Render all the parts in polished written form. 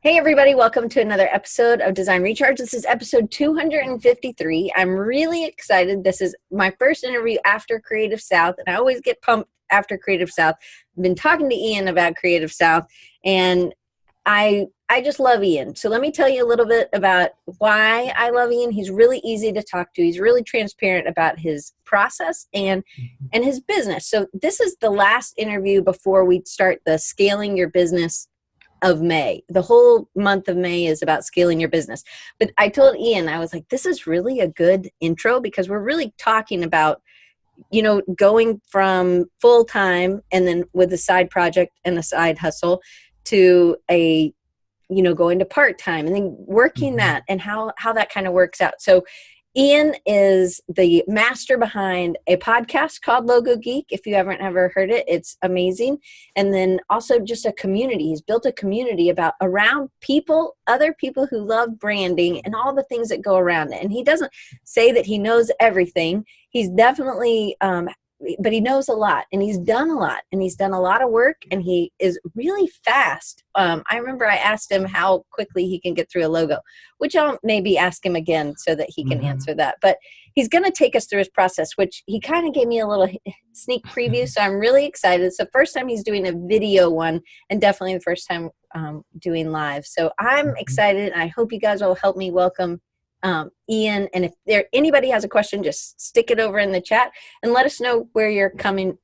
Hey everybody, welcome to another episode of Design Recharge. This is episode 253. I'm really excited. This is my first interview after Creative South, and I always get pumped after Creative South. I've been talking to Ian about Creative South, and I just love Ian. So let me tell you a little bit about why I love Ian. He's really easy to talk to. He's really transparent about his process and his business. So this is the last interview before we start the Scaling Your Business of May. The whole month of May is about scaling your business. But I told Ian, I was like, this is really a good intro because we're really talking about, going from full-time and then with a side project and a side hustle to going to part-time and then working that and how that kind of works out. So Ian is the master behind a podcast called Logo Geek. If you haven't ever heard it, it's amazing. And then also just a community. He's built a community around people, other people who love branding and all the things that go around it. And he doesn't say that he knows everything. He's definitely, but he knows a lot and he's done a lot and he's done a lot of work and he is really fast. I remember I asked him how quickly he can get through a logo, which I'll maybe ask him again so that he can answer that. But he's going to take us through his process, which he kind of gave me a little sneak preview. So I'm really excited. It's the first time he's doing a video one and definitely the first time doing live. So I'm excited. And I hope you guys will help me welcome Ian, and if anybody has a question, just stick it over in the chat and let us know where you're calling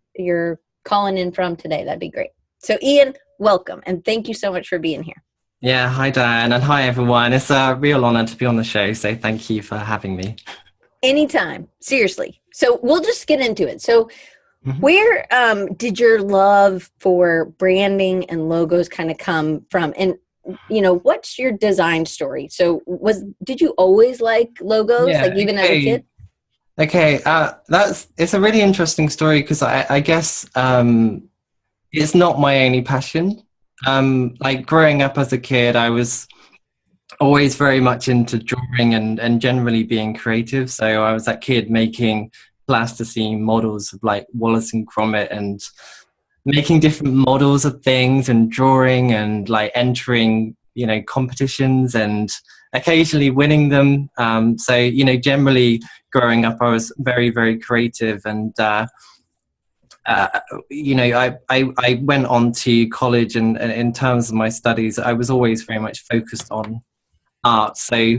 in from today. That'd be great. So Ian, welcome, and thank you so much for being here. Yeah, hi Diane, and hi everyone. It's a real honor to be on the show, so thank you for having me. Anytime, seriously. So we'll just get into it. So where did your love for branding and logos kind of come from? And what's your design story? So did you always like logos, even as a kid? Okay, it's a really interesting story because I guess it's not my only passion. Like growing up as a kid, I was always very much into drawing and generally being creative. So I was that kid making plasticine models of like Wallace and Gromit and making different models of things and drawing and like entering, competitions and occasionally winning them. So, generally growing up, I was very, very creative. And, I went on to college and in terms of my studies, I was always very much focused on art. So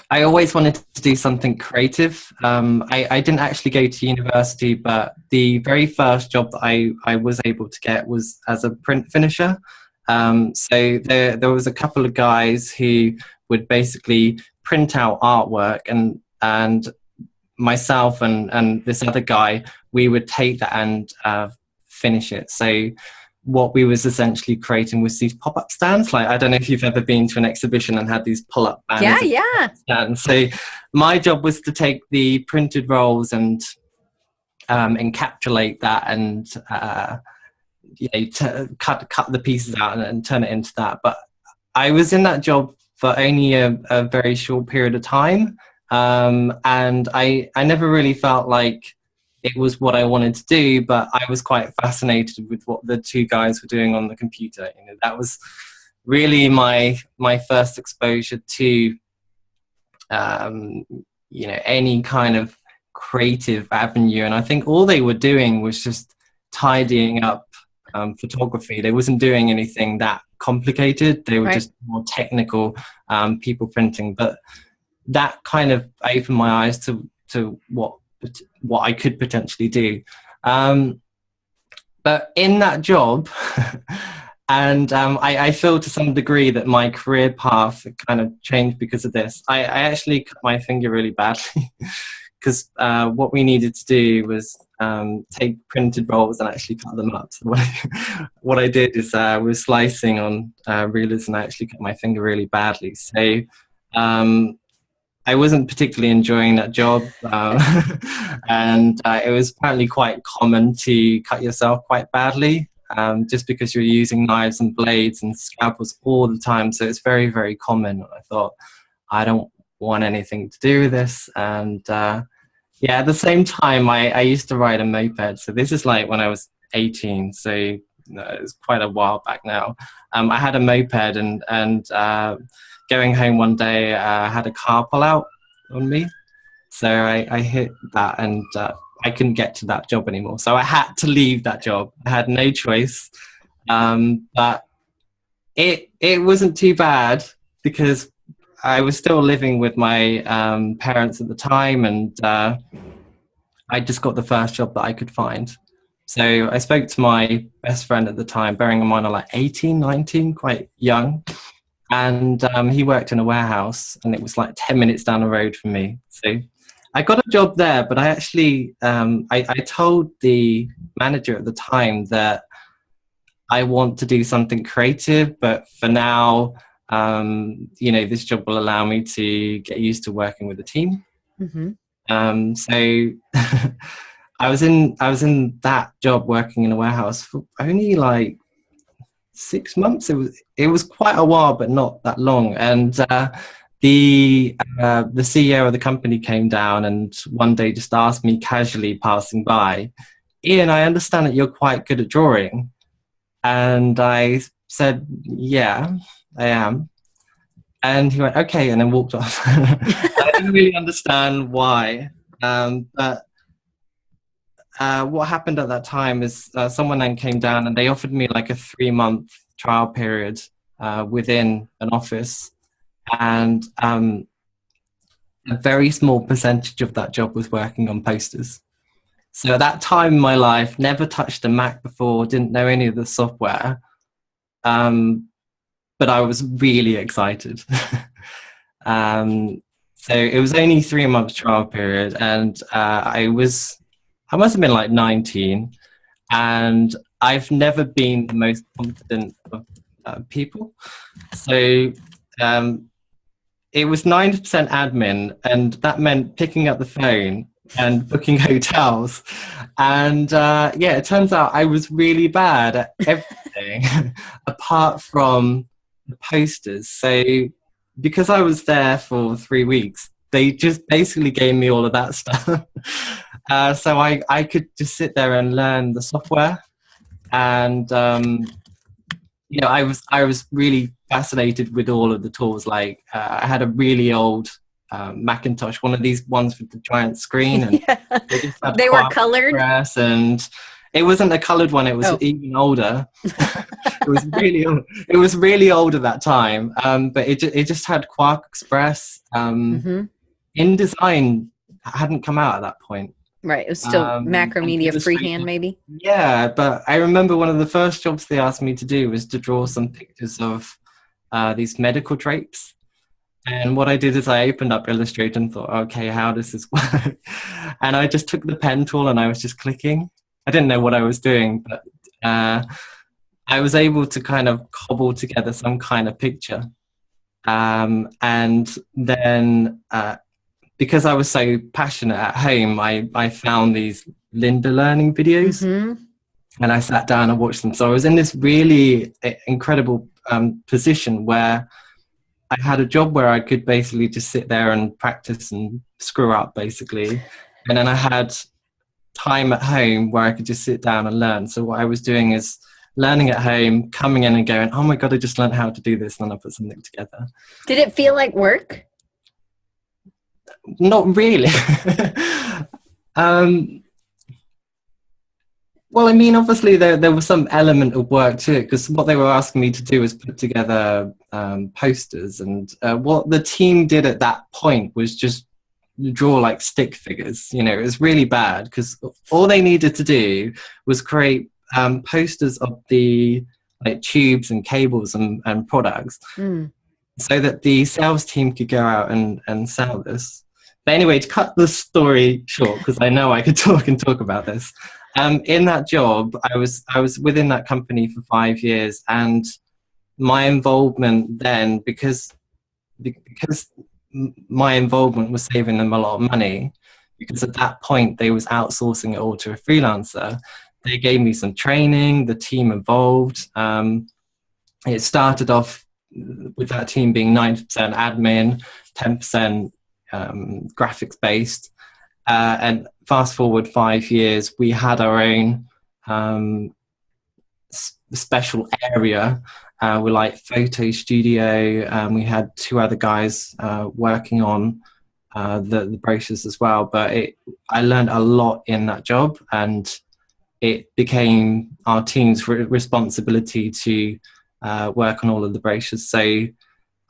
I always wanted to do something creative. I didn't actually go to university, but the very first job that I was able to get was as a print finisher. So there was a couple of guys who would basically print out artwork and myself and this other guy, we would take that and finish it. So what we was essentially creating was these pop-up stands. Like, I don't know if you've ever been to an exhibition and had these pull-up banners. Yeah. Stands. So my job was to take the printed rolls and encapsulate that and to cut the pieces out and turn it into that. But I was in that job for only a very short period of time, and I never really felt like it was what I wanted to do, but I was quite fascinated with what the two guys were doing on the computer. That was really my first exposure to any kind of creative avenue. And I think all they were doing was just tidying up photography. They wasn't doing anything that complicated. They were just more technical people printing. But that kind of opened my eyes to what I could potentially do. But in that job, and I feel to some degree that my career path kind of changed because of this. I actually cut my finger really badly because what we needed to do was take printed rolls and actually cut them up. So what I did is was slicing on rulers and I actually cut my finger really badly. So I wasn't particularly enjoying that job, and it was apparently quite common to cut yourself quite badly, just because you're using knives and blades and scalpels all the time. So it's very, very common. I thought, I don't want anything to do with this. And at the same time, I used to ride a moped. So this is like when I was 18. So it was quite a while back now. I had a moped, and going home one day, I had a car pull out on me. So I hit that, and I couldn't get to that job anymore. So I had to leave that job. I had no choice. But it wasn't too bad because I was still living with my parents at the time, and I just got the first job that I could find. So I spoke to my best friend at the time, bearing in mind I'm like 18, 19, quite young. And he worked in a warehouse, and it was like 10 minutes down the road from me. So I got a job there, but I actually, I told the manager at the time that I want to do something creative, but for now, this job will allow me to get used to working with a team. Mm-hmm. So I was in that job working in a warehouse for only like 6 months. It was quite a while, but not that long. And the CEO of the company came down and one day just asked me casually, passing by, "Ian, I understand that you're quite good at drawing." And I said, "Yeah, I am." And he went, "Okay," and then walked off. I didn't really understand why. But what happened at that time is someone then came down and they offered me like a 3-month trial period within an office. And a very small percentage of that job was working on posters. So at that time in my life, never touched a Mac before, didn't know any of the software. But I was really excited. So it was only 3 months trial period, and I must have been like 19, and I've never been the most confident of people. So it was 90% admin, and that meant picking up the phone and booking hotels. And it turns out I was really bad at everything apart from the posters. So because I was there for 3 weeks, they just basically gave me all of that stuff. So I could just sit there and learn the software. And I was really fascinated with all of the tools. Like I had a really old Macintosh, one of these ones with the giant screen, and they were colored. And it wasn't a colored one; it was even older. It was really old at that time. But it just had Quark Express. InDesign hadn't come out at that point. Right, it was still Macromedia freehand, maybe. Yeah, but I remember one of the first jobs they asked me to do was to draw some pictures of these medical drapes. And what I did is I opened up Illustrator and thought, okay, how does this work? And I just took the pen tool and I was just clicking. I didn't know what I was doing, but I was able to kind of cobble together some kind of picture. And then because I was so passionate at home, I found these Linda learning videos, and I sat down and watched them. So I was in this really incredible position where I had a job where I could basically just sit there and practice and screw up, basically. And then I had time at home where I could just sit down and learn. So what I was doing is learning at home, coming in and going, oh my God, I just learned how to do this. And then I put something together. Did it feel like work? Not really. Well, I mean, obviously there was some element of work to it, because what they were asking me to do was put together posters, and what the team did at that point was just draw like stick figures. It was really bad, because all they needed to do was create posters of the like tubes and cables and products, so that the sales team could go out and sell this. But anyway, to cut the story short, because I know I could talk about this. In that job, I was within that company for 5 years, and my involvement then, because my involvement was saving them a lot of money, because at that point they was outsourcing it all to a freelancer. They gave me some training, the team evolved. It started off with that team being 90% admin, 10% graphics based. And fast forward 5 years, we had our own special area with like photo studio. We had 2 other guys working on the brochures as well. But I learned a lot in that job, and it became our team's responsibility to work on all of the brochures. So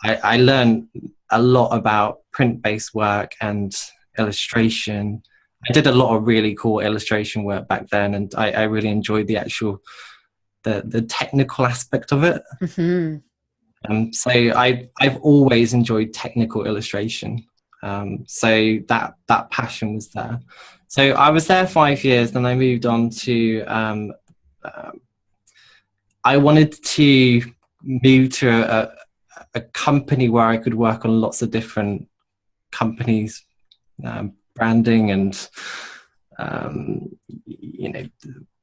I learned a lot about print-based work and illustration. I did a lot of really cool illustration work back then, and I really enjoyed the actual the technical aspect of it. So I've always enjoyed technical illustration. So that passion was there. So I was there 5 years, then I moved on to I wanted to move to a company where I could work on lots of different companies, branding and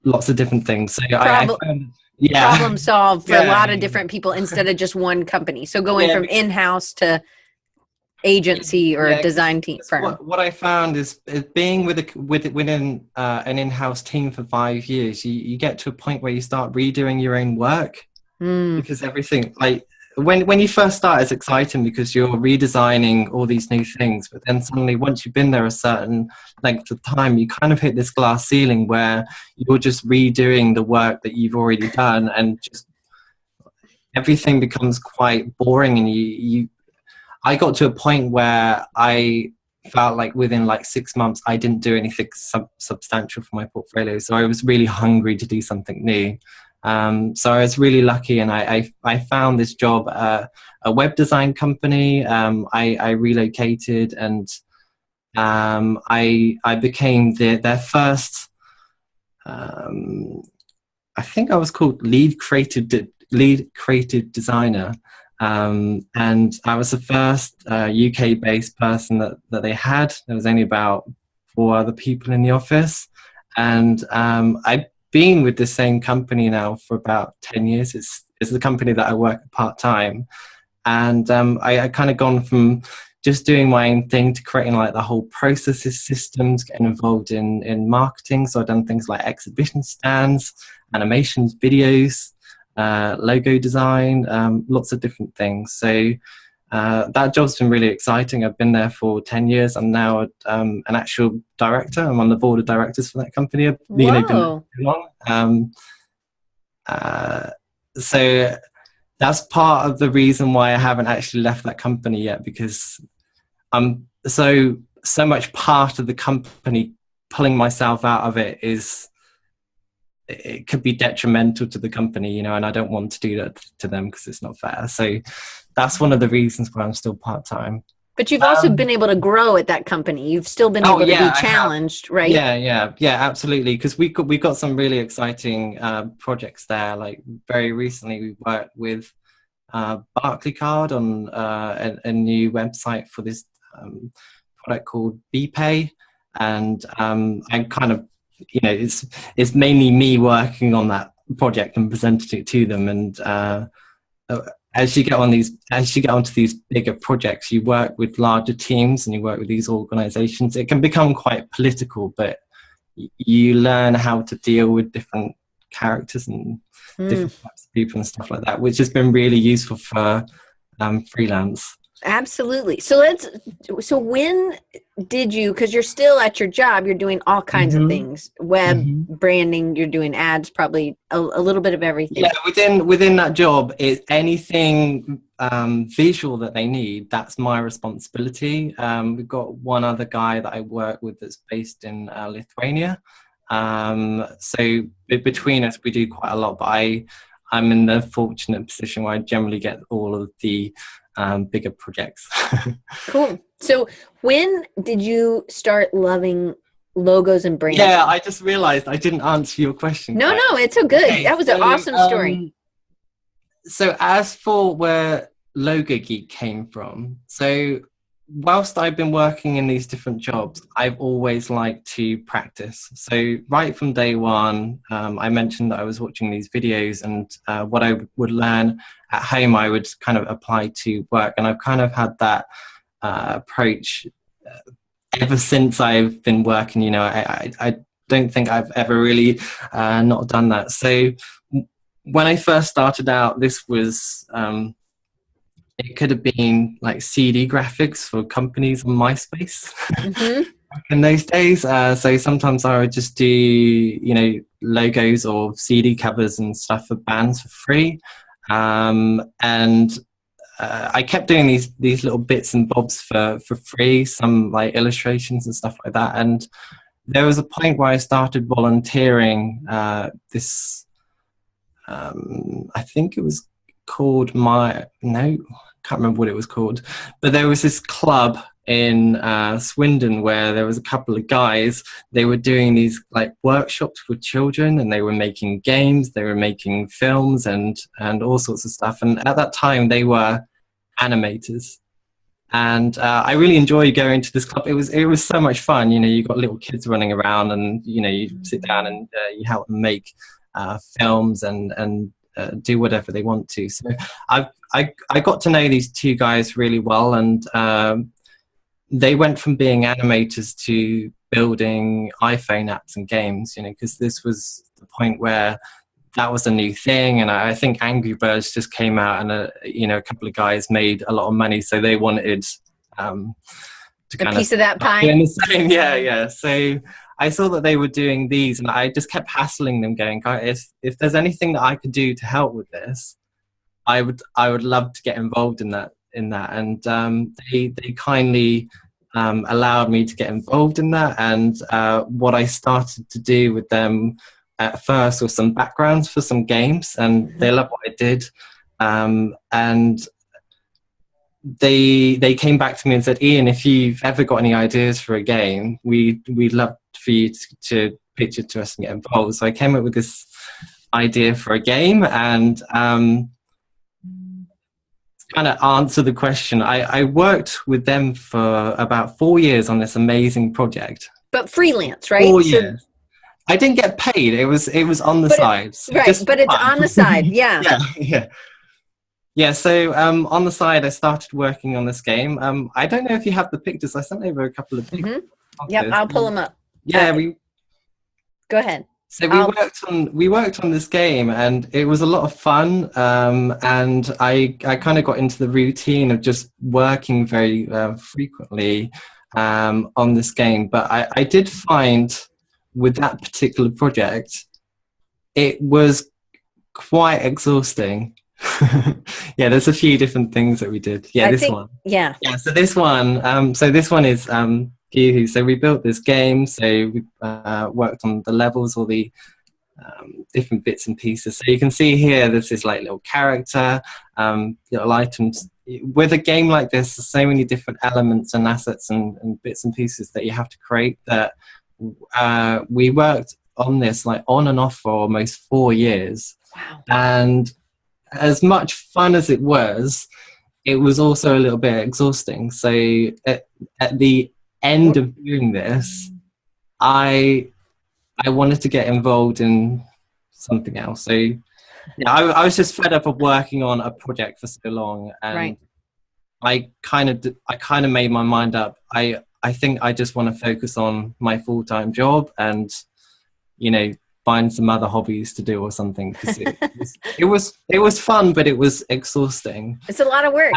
lots of different things. So problem solve for a lot of different people instead of just one company. So going from in-house to agency or design team firm. What I found is being within an in-house team for 5 years, you get to a point where you start redoing your own work because everything, like when you first start, it's exciting because you're redesigning all these new things, but then suddenly once you've been there a certain length of time, you kind of hit this glass ceiling where you're just redoing the work that you've already done, and just everything becomes quite boring. And I got to a point where I felt like within like 6 months I didn't do anything substantial for my portfolio, so I was really hungry to do something new. So I was really lucky, and I found this job at a web design company. I relocated, and I became their first, I think I was called lead creative designer. And I was the first UK-based person that they had. There was only about 4 other people in the office, and I've been with the same company now for about 10 years. It's the company that I work at part-time, and I kind of gone from just doing my own thing to creating like the whole processes, systems, getting involved in marketing. So I've done things like exhibition stands, animations, videos, logo design, lots of different things. So that job's been really exciting. I've been there for 10 years. I'm now an actual director. I'm on the board of directors for that company. I've been too long. So that's part of the reason why I haven't actually left that company yet, because I'm so much part of the company. Pulling myself out of it could be detrimental to the company, and I don't want to do that to them because it's not fair. So that's one of the reasons why I'm still part-time. But you've also been able to grow at that company. You've still been able to be challenged, right? Yeah, absolutely. Because we got some really exciting projects there. Like very recently, we worked with Barclaycard on a new website for this product called BPay, and I'm kind of, it's mainly me working on that project and presenting it to them. And as you get onto these bigger projects, you work with larger teams and you work with these organizations. It can become quite political, but you learn how to deal with different characters and different types of people and stuff like that, which has been really useful for freelance. Absolutely. So when did you, because you're still at your job, you're doing all kinds of things, web branding, you're doing ads, probably a little bit of everything. Yeah, within that job, anything visual that they need, that's my responsibility. We've got one other guy that I work with that's based in Lithuania. So between us, we do quite a lot, but I'm in the fortunate position where I generally get all of the bigger projects. Cool. So when did you start loving logos and branding? Yeah, I just realized I didn't answer your question. No, it's so good. Okay, that was an awesome story. So as for where Logo Geek came from, so whilst I've been working in these different jobs, I've always liked to practice. So right from day one, I mentioned that I was watching these videos, and what I would learn at home, I would kind of apply to work. And I've kind of had that approach ever since I've been working. I don't think I've ever really not done that. So when I first started out, this was it could have been like CD graphics for companies on MySpace back in those days. So sometimes I would just do, you know, logos or CD covers and stuff for bands for free. And I kept doing these little bits and bobs for free, some like illustrations and stuff like that. And there was a point where I started volunteering this, I think it was called can't remember what it was called, but there was this club in Swindon where there was a couple of guys. They were doing these like workshops with children, and they were making games, they were making films and all sorts of stuff. And at that time they were animators, and I really enjoyed going to this club. It was so much fun. You know, you got little kids running around, and you know, you sit down and you help them make films and do whatever they want to. So I got to know these two guys really well, and they went from being animators to building iPhone apps and games, you know, because this was the point where that was a new thing. And I think Angry Birds just came out, and you know, a couple of guys made a lot of money, so they wanted to a piece of that pie. Yeah. So I saw that they were doing these, and I just kept hassling them, going, if there's anything that I could do to help with this, I would love to get involved in that. And they kindly allowed me to get involved in that. And what I started to do with them at first was some backgrounds for some games, and they loved what I did. And they came back to me and said, Ian, if you've ever got any ideas for a game, we'd love for you to pitch it to us and get involved. So I came up with this idea for a game, and kind of answer the question. I worked with them for about 4 years on this amazing project. But freelance, right? 4 years. I didn't get paid. It was on the side. Right, but it's on the side, yeah. Yeah, so on the side, I started working on this game. I don't know if you have the pictures. I sent over a couple of pictures. Yep, I'll pull them up. Yeah, Go ahead. So we worked on this game, and it was a lot of fun. And I kind of got into the routine of just working very frequently on this game. But I did find with that particular project, it was quite exhausting. Yeah, there's a few different things that we did. Yeah, Yeah, so this one is Geek. So we built this game. So we worked on the levels, all the different bits and pieces. So you can see here, this is like little character, little items. With a game like this, there's so many different elements and assets and bits and pieces that you have to create, that we worked on this like on and off for almost 4 years. Wow. And as much fun as it was also a little bit exhausting. So at the end of doing this, I wanted to get involved in something else. So yeah, I was just fed up of working on a project for so long, and I kind of made my mind up. I think I just want to focus on my full-time job and, you know, find some other hobbies to do or something. It was fun, but it was exhausting. It's a lot of work.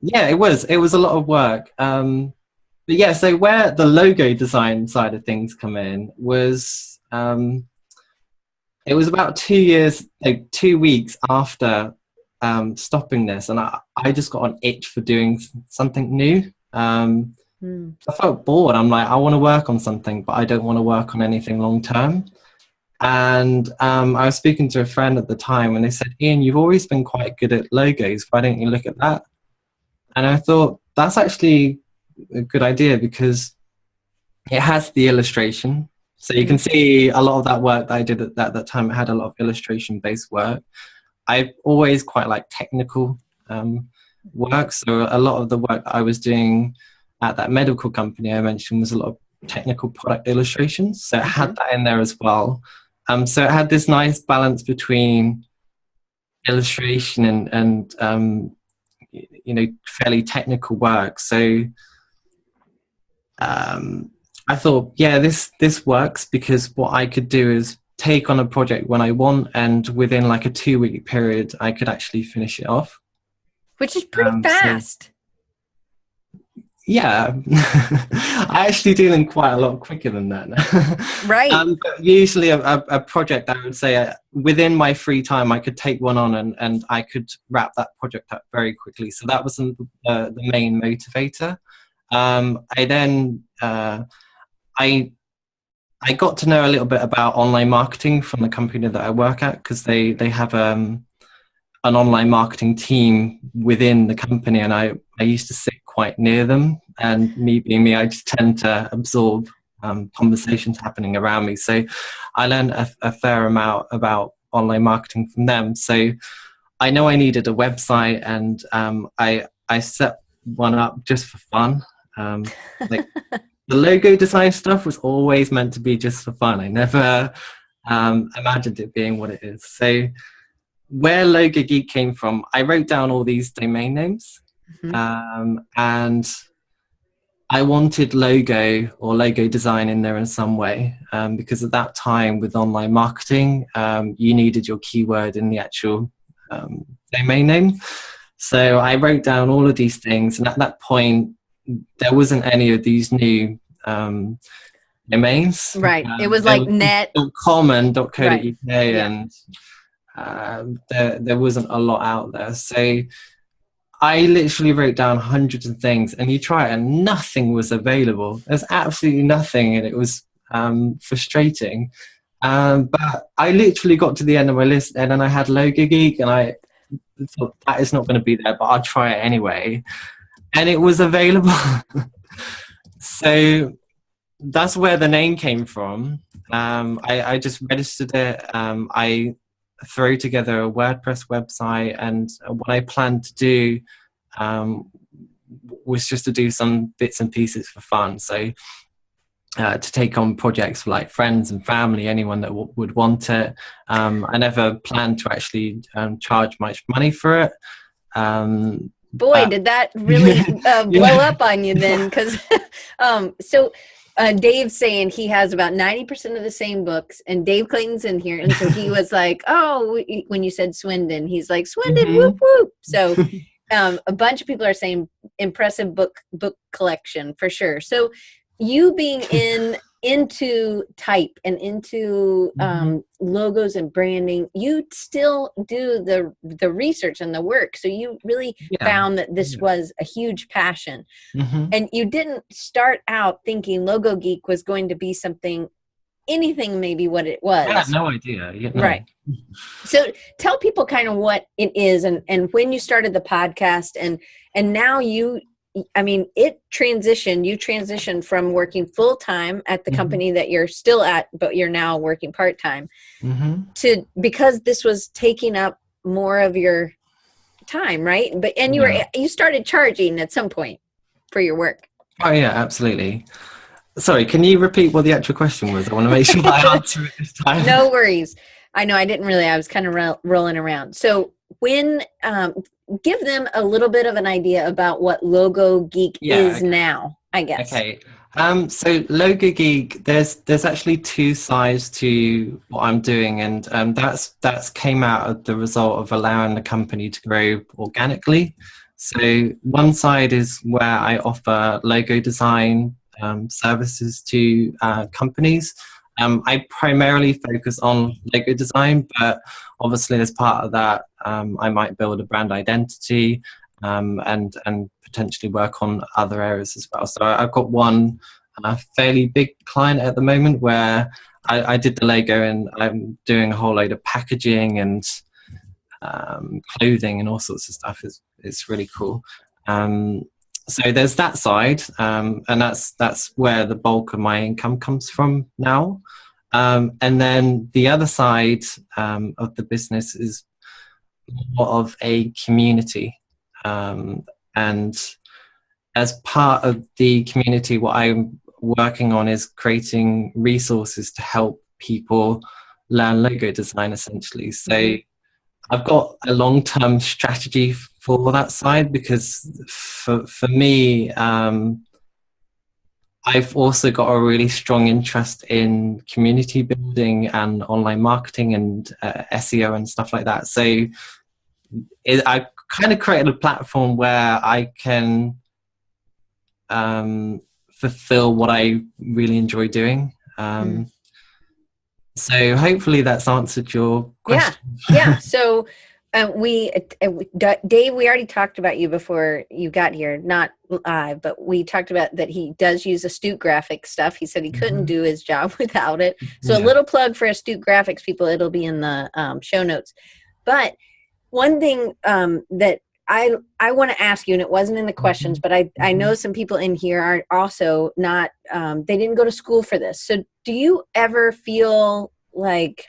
Yeah, it was a lot of work. But yeah, so where the logo design side of things come in was, it was about 2 years, like 2 weeks after stopping this, and I just got an itch for doing something new. I felt bored. I'm like, I want to work on something, but I don't want to work on anything long term. And I was speaking to a friend at the time, and they said, Ian, you've always been quite good at logos. Why don't you look at that? And I thought, that's actually a good idea, because it has the illustration. So you can see a lot of that work that I did at that time. It had a lot of illustration-based work. I always quite like technical work. So a lot of the work that I was doing at that medical company I mentioned was a lot of technical product illustrations. So it had that in there as well. So it had this nice balance between illustration and you know, fairly technical work. So I thought, yeah, this works, because what I could do is take on a project when I want, and within like a 2-week period, I could actually finish it off. Which is pretty fast. Yeah, I actually do them quite a lot quicker than that. Right. But usually a project, I would say, within my free time, I could take one on and I could wrap that project up very quickly. So that was the main motivator. I got to know a little bit about online marketing from the company that I work at, because they have an online marketing team within the company, and I used to sit quite near them, and me being me, I just tend to absorb conversations happening around me. So I learned a fair amount about online marketing from them. So I know I needed a website, and I set one up just for fun. Like the logo design stuff was always meant to be just for fun. I never imagined it being what it is. So where Logo Geek came from, I wrote down all these domain names, and I wanted logo or logo design in there in some way, because at that time with online marketing, you needed your keyword in the actual domain name. So I wrote down all of these things, and at that point, there wasn't any of these new domains. Right. It was like net. .com and .co.uk, Right. and there wasn't a lot out there. So I literally wrote down hundreds of things, and you try it and nothing was available. There's absolutely nothing, and it was frustrating. But I literally got to the end of my list, and then I had Logo Geek, and I thought that is not going to be there, but I'll try it anyway. And it was available. So that's where the name came from. I just registered it. I threw together a WordPress website, and what I planned to do was just to do some bits and pieces for fun. So to take on projects for like friends and family, anyone that would want it. I never planned to actually charge much money for it. Boy, did that really blow up on you then, because Dave's saying he has about 90% of the same books, and Dave Clayton's in here, and so he was like, oh, when you said Swindon, he's like, Swindon, whoop whoop. So a bunch of people are saying impressive book collection for sure. So you being into type and into logos and branding, you still do the research and the work. So you really found that this was a huge passion. And you didn't start out thinking Logo Geek was going to be anything maybe what it was. I had no idea. Right. So tell people kind of what it is, and when you started the podcast, and now you transitioned from working full-time at the company that you're still at, but you're now working part-time, because this was taking up more of your time, right? And you started charging at some point for your work. Oh yeah, absolutely. Sorry, can you repeat what the actual question was? I want to make sure I answer it this time. No worries. I know I didn't really, I was kind of rolling around. So when, give them a little bit of an idea about what Logo Geek is now, I guess. Okay. So Logo Geek, there's actually two sides to what I'm doing, and that's came out of the result of allowing the company to grow organically. So one side is where I offer logo design services to companies. I primarily focus on logo design, but obviously as part of that, I might build a brand identity and potentially work on other areas as well. So I've got one fairly big client at the moment where I did the logo, and I'm doing a whole load of packaging and clothing and all sorts of stuff. It's really cool. So there's that side, and that's where the bulk of my income comes from now. And then the other side of the business is more of a community. And as part of the community, what I'm working on is creating resources to help people learn logo design, essentially. So I've got a long-term strategy for that side, because for me, I've also got a really strong interest in community building and online marketing and SEO and stuff like that. So I kind of created a platform where I can fulfill what I really enjoy doing. So hopefully that's answered your question. Yeah. So Dave, we already talked about you before you got here, not live, but we talked about that he does use Astute Graphics stuff. He said he couldn't do his job without it. So a little plug for Astute Graphics people, it'll be in the show notes. But one thing that I want to ask you, and it wasn't in the questions, but I know some people in here are also not, they didn't go to school for this. So do you ever feel like,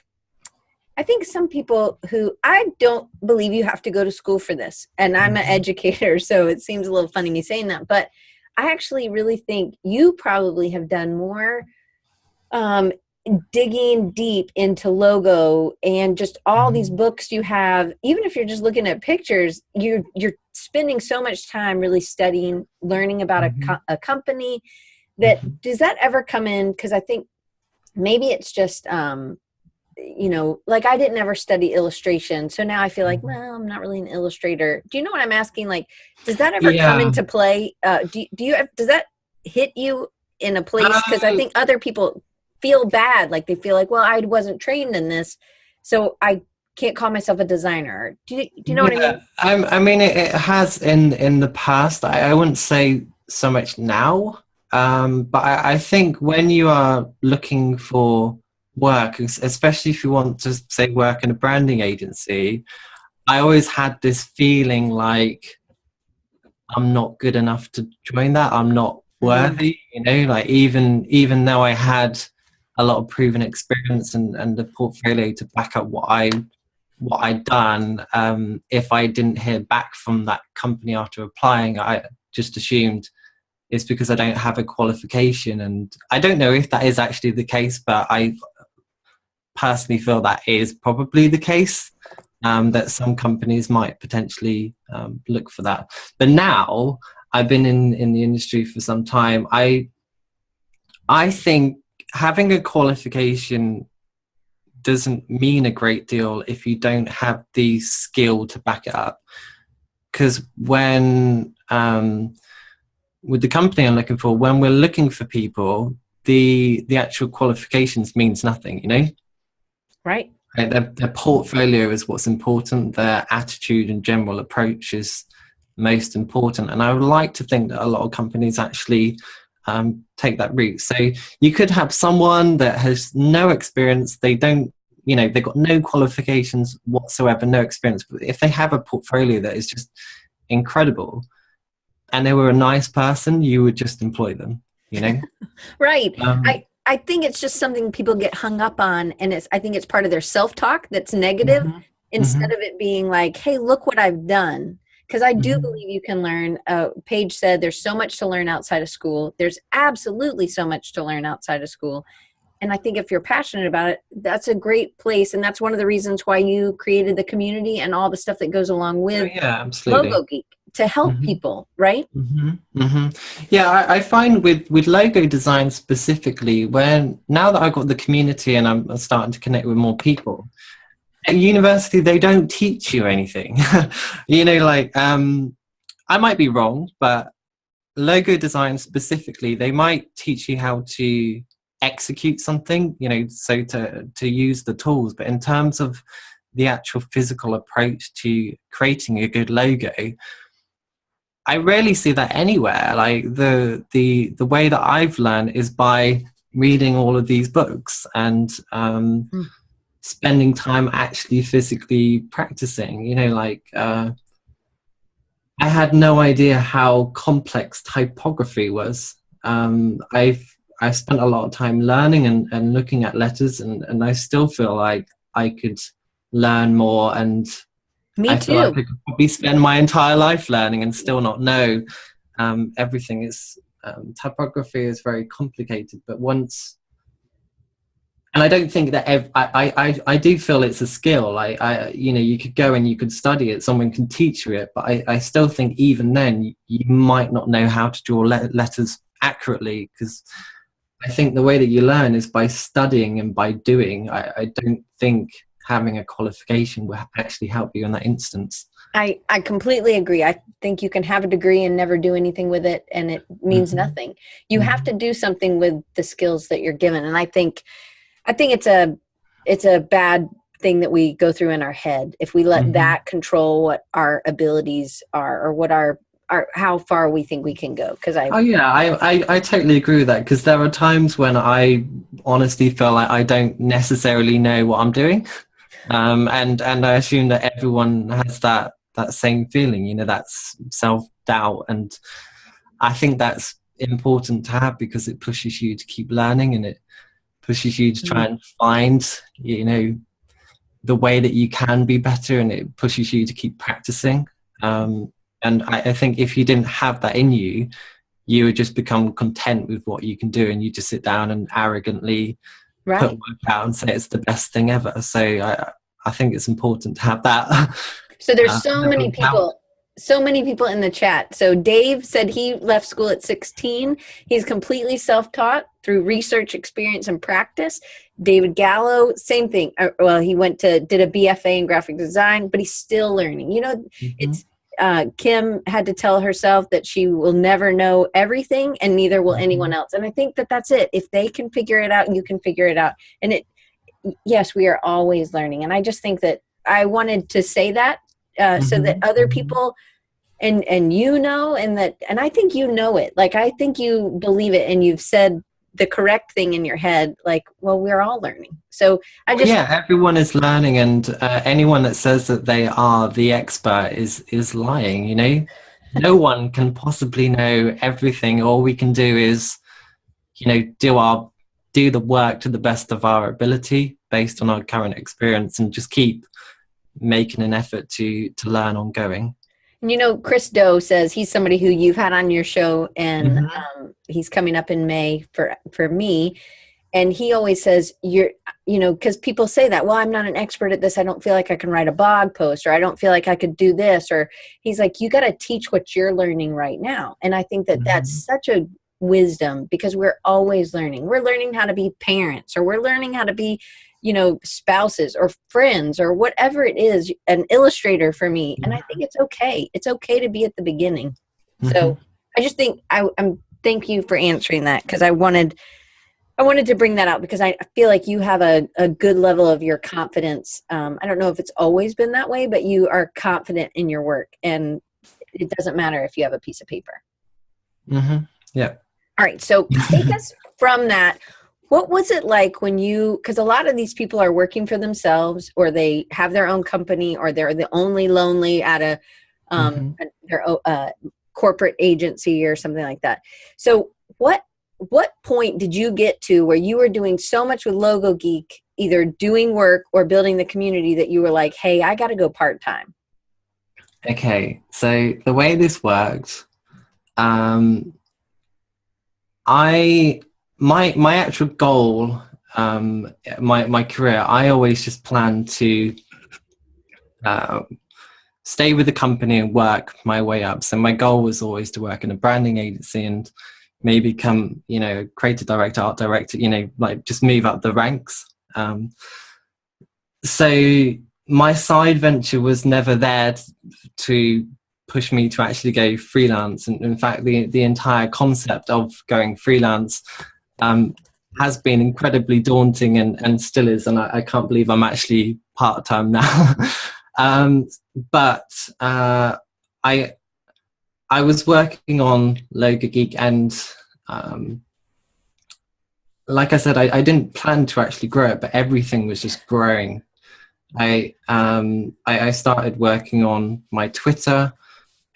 I think some people who, I don't believe you have to go to school for this, and I'm an educator, so it seems a little funny me saying that, but I actually really think you probably have done more digging deep into logo and just all these books you have. Even if you're just looking at pictures, you're spending so much time really studying, learning about a company. That does that ever come in? Because I think maybe it's just you know, like I didn't ever study illustration, so now I feel like, well, I'm not really an illustrator. Do you know what I'm asking? Like, does that ever come into play? Do you does that hit you in a place? Because I think other people feel bad, like they feel like, well, I wasn't trained in this, so I can't call myself a designer. Do you know what I mean? I mean, it has in the past. I wouldn't say so much now, but I think when you are looking for work, especially if you want to say work in a branding agency, I always had this feeling like I'm not good enough to join that. I'm not worthy, you know, like even though I had a lot of proven experience and the portfolio to back up what I'd done, if I didn't hear back from that company after applying, I just assumed it's because I don't have a qualification. And I don't know if that is actually the case, but I personally feel that is probably the case, that some companies might potentially look for that. But now I've been in the industry for some time. I think having a qualification doesn't mean a great deal if you don't have the skill to back it up. Because when with the company I'm looking for, when we're looking for people, the actual qualifications means nothing, you know? Right. Their portfolio is what's important. Their attitude and general approach is most important. And I would like to think that a lot of companies actually take that route. So you could have someone that has no experience. They don't, you know, they've got no qualifications whatsoever, no experience. But if they have a portfolio that is just incredible and they were a nice person, you would just employ them, you know? Right. I think it's just something people get hung up on, and I think it's part of their self-talk that's negative, instead of it being like, hey, look what I've done. Because I do believe you can learn. Paige said there's so much to learn outside of school. There's absolutely so much to learn outside of school. And I think if you're passionate about it, that's a great place. And that's one of the reasons why you created the community and all the stuff that goes along with Logo Geek, to help people, right? Yeah, I find with logo design specifically, now that I've got the community and I'm starting to connect with more people, at university they don't teach you anything. You know, like I might be wrong, but logo design specifically, they might teach you how to execute something, you know, so to use the tools. But in terms of the actual physical approach to creating a good logo, I rarely see that anywhere. Like the way that I've learned is by reading all of these books and spending time actually physically practicing. You know, like I had no idea how complex typography was. I spent a lot of time learning and looking at letters, and I still feel like I could learn more. And Me I too. feel like I could probably spend my entire life learning and still not know everything. Is typography is very complicated, but once, and I don't think that I do feel it's a skill. You know, you could go and you could study it, someone can teach you it, but I still think even then you might not know how to draw letters accurately, because I think the way that you learn is by studying and by doing. I don't think having a qualification will actually help you in that instance. I completely agree. I think you can have a degree and never do anything with it, and it means nothing. You have to do something with the skills that you're given. And I think it's a bad thing that we go through in our head if we let that control what our abilities are, or what our how far we think we can go. Because I totally agree with that, because there are times when I honestly feel like I don't necessarily know what I'm doing, and I assume that everyone has that same feeling, you know, that's self-doubt. And I think that's important to have, because it pushes you to keep learning, and it pushes you to try and find, you know, the way that you can be better, and it pushes you to keep practicing. And I think if you didn't have that in you, you would just become content with what you can do, and you just sit down and arrogantly put work out and say it's the best thing ever. So I think it's important to have that. So there's so many people in the chat. So Dave said he left school at 16. He's completely self-taught through research, experience, and practice. David Gallo, same thing. Well, he did a BFA in graphic design, but he's still learning. You know, it's Kim had to tell herself that she will never know everything, and neither will anyone else. And I think that that's it. If they can figure it out, you can figure it out. And yes, we are always learning. And I just think that I wanted to say that so that other people and you know, and I think you know it. Like, I think you believe it, and you've said the correct thing in your head, like, well, we're all learning. So everyone is learning, and anyone that says that they are the expert is lying, you know. No one can possibly know everything. All we can do is, you know, do the work to the best of our ability based on our current experience, and just keep making an effort to learn ongoing. You know, Chris Doe says he's somebody who you've had on your show, and he's coming up in May for me. And he always says, you know, because people say that, well, I'm not an expert at this. I don't feel like I can write a blog post, or I don't feel like I could do this. Or he's like, you got to teach what you're learning right now. And I think that that's such a wisdom, because we're always learning. We're learning how to be parents, or we're learning how to be, you know, spouses or friends, or whatever it is, an illustrator for me. And I think it's okay. It's okay to be at the beginning. So I just think thank you for answering that, because I wanted to bring that out, because I feel like you have a good level of your confidence. I don't know if it's always been that way, but you are confident in your work, and it doesn't matter if you have a piece of paper. Yeah. All right. So take us from that. What was it like when because a lot of these people are working for themselves, or they have their own company, or they're the only lonely at their corporate agency or something like that. So what point did you get to where you were doing so much with Logo Geek, either doing work or building the community, that you were like, hey, I got to go part-time? Okay. So the way this worked, my actual goal, my career, I always just planned to stay with the company and work my way up. So my goal was always to work in a branding agency and maybe become, you know, creative director, art director, you know, like just move up the ranks. So my side venture was never there to push me to actually go freelance. And in fact, the entire concept of going freelance has been incredibly daunting, and still is. And I can't believe I'm actually part-time now. But I was working on Logo Geek, and like I said, I didn't plan to actually grow it, but everything was just growing. I started working on my Twitter,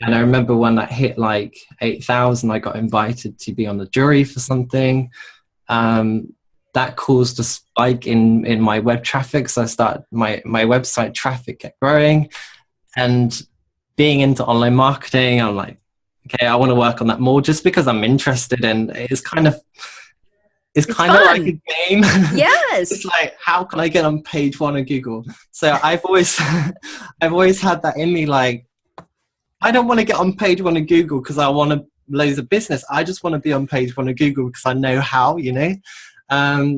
and I remember when that hit like 8,000, I got invited to be on the jury for something. That caused a spike in my web traffic, so I started my website traffic kept growing, and being into online marketing, I'm like, okay, I want to work on that more, just because I'm interested, and it's kind of like a game. Yes. It's like, how can I get on page 1 of Google? So I've always had that in me, like, I don't want to get on page 1 of Google because I want to loads of business. I just want to be on page one of Google because I know how, you know.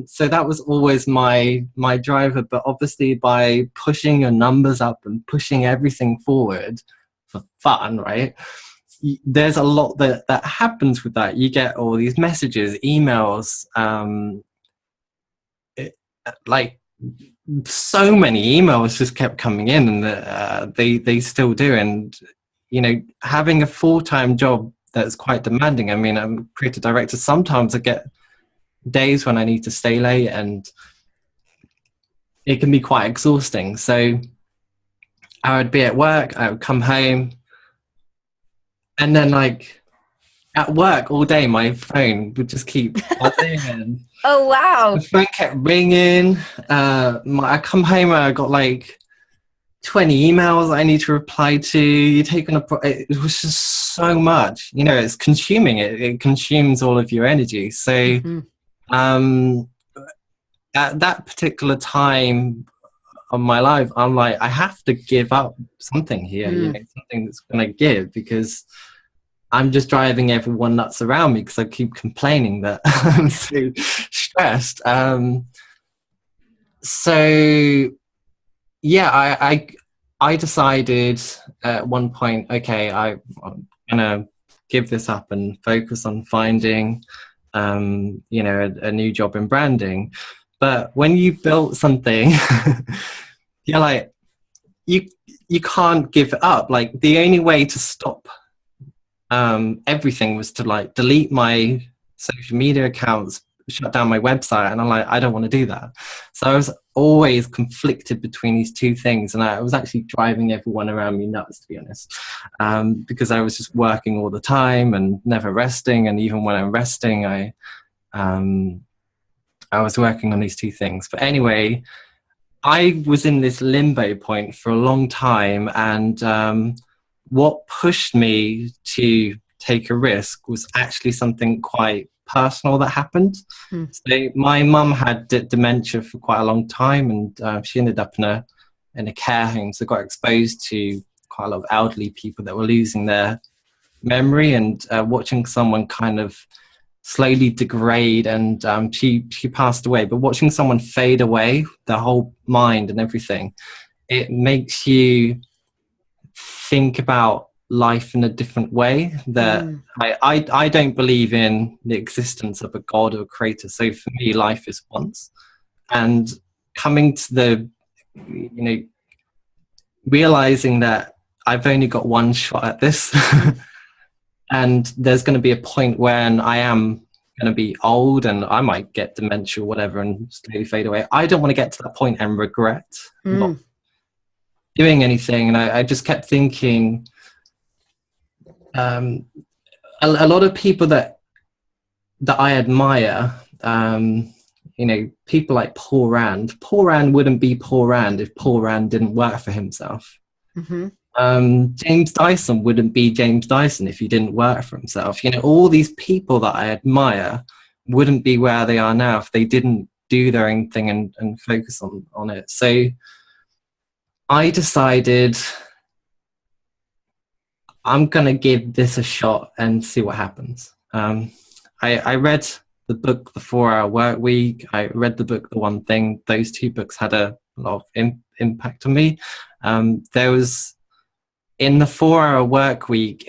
So that was always my driver. But obviously, by pushing your numbers up and pushing everything forward for fun, right? There's a lot that happens with that. You get all these messages, emails, like so many emails just kept coming in, and they still do. And you know, having a full-time job that's quite demanding. I mean, I'm a creative director. Sometimes I get days when I need to stay late, and it can be quite exhausting. So I would be at work, I would come home, and then like at work all day, my phone would just keep buzzing, and Oh, wow. the phone kept ringing. I come home and I got like 20 emails I need to reply to. You take on it was just so much. You know, it's consuming it. It consumes all of your energy. So at that particular time of my life, I'm like, I have to give up something here. You know, something that's going to give, because I'm just driving everyone nuts around me because I keep complaining that I'm so stressed. So yeah, I decided at one point, okay, I'm gonna give this up and focus on finding, you know, a new job in branding. But when you built something, you're like, you can't give it up. Like the only way to stop everything was to like delete my social media accounts, shut down my website, and I'm like, I don't want to do that. So I was always conflicted between these two things, and I was actually driving everyone around me nuts, to be honest, because I was just working all the time and never resting. And even when I'm resting, I was working on these two things. But anyway, I was in this limbo point for a long time, and what pushed me to take a risk was actually something quite personal that happened. So my mum had dementia for quite a long time, and she ended up in a care home, so got exposed to quite a lot of elderly people that were losing their memory, and watching someone kind of slowly degrade, and she passed away. But watching someone fade away, their whole mind and everything, it makes you think about life in a different way. That I don't believe in the existence of a god or a creator. So for me, life is once, and coming to the, you know, realizing that I've only got one shot at this, and there's going to be a point when I am going to be old and I might get dementia or whatever and slowly fade away. I don't want to get to that point and regret not doing anything. And I just kept thinking, a lot of people that I admire, you know, people like Paul Rand wouldn't be Paul Rand if Paul Rand didn't work for himself. James Dyson wouldn't be James Dyson if he didn't work for himself. You know, all these people that I admire wouldn't be where they are now if they didn't do their own thing and focus on it. So I decided I'm going to give this a shot and see what happens. I read the book, The 4-Hour Work Week. I read the book, The One Thing. Those two books had a lot of impact on me. There was, in the 4-Hour Work Week,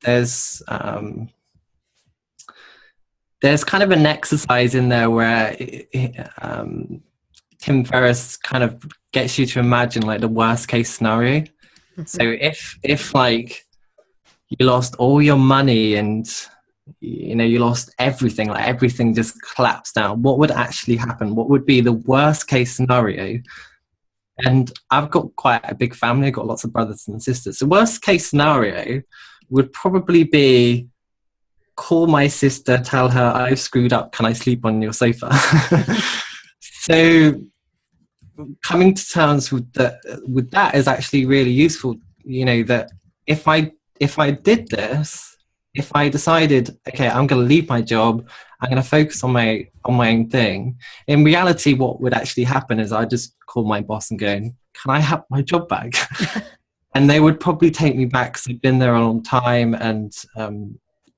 there's kind of an exercise in there where Tim Ferriss kind of gets you to imagine like the worst case scenario. So if like you lost all your money and, you know, you lost everything, like everything just collapsed down, what would actually happen? What would be the worst case scenario? And I've got quite a big family. I've got lots of brothers and sisters. The worst case scenario would probably be call my sister, tell her I've screwed up, can I sleep on your sofa? So coming to terms with that is actually really useful. You know, that if I did this, if I decided, okay, I'm going to leave my job, I'm going to focus on my own thing, in reality, what would actually happen is I just call my boss and go, can I have my job back? And they would probably take me back because I've been there a long time, and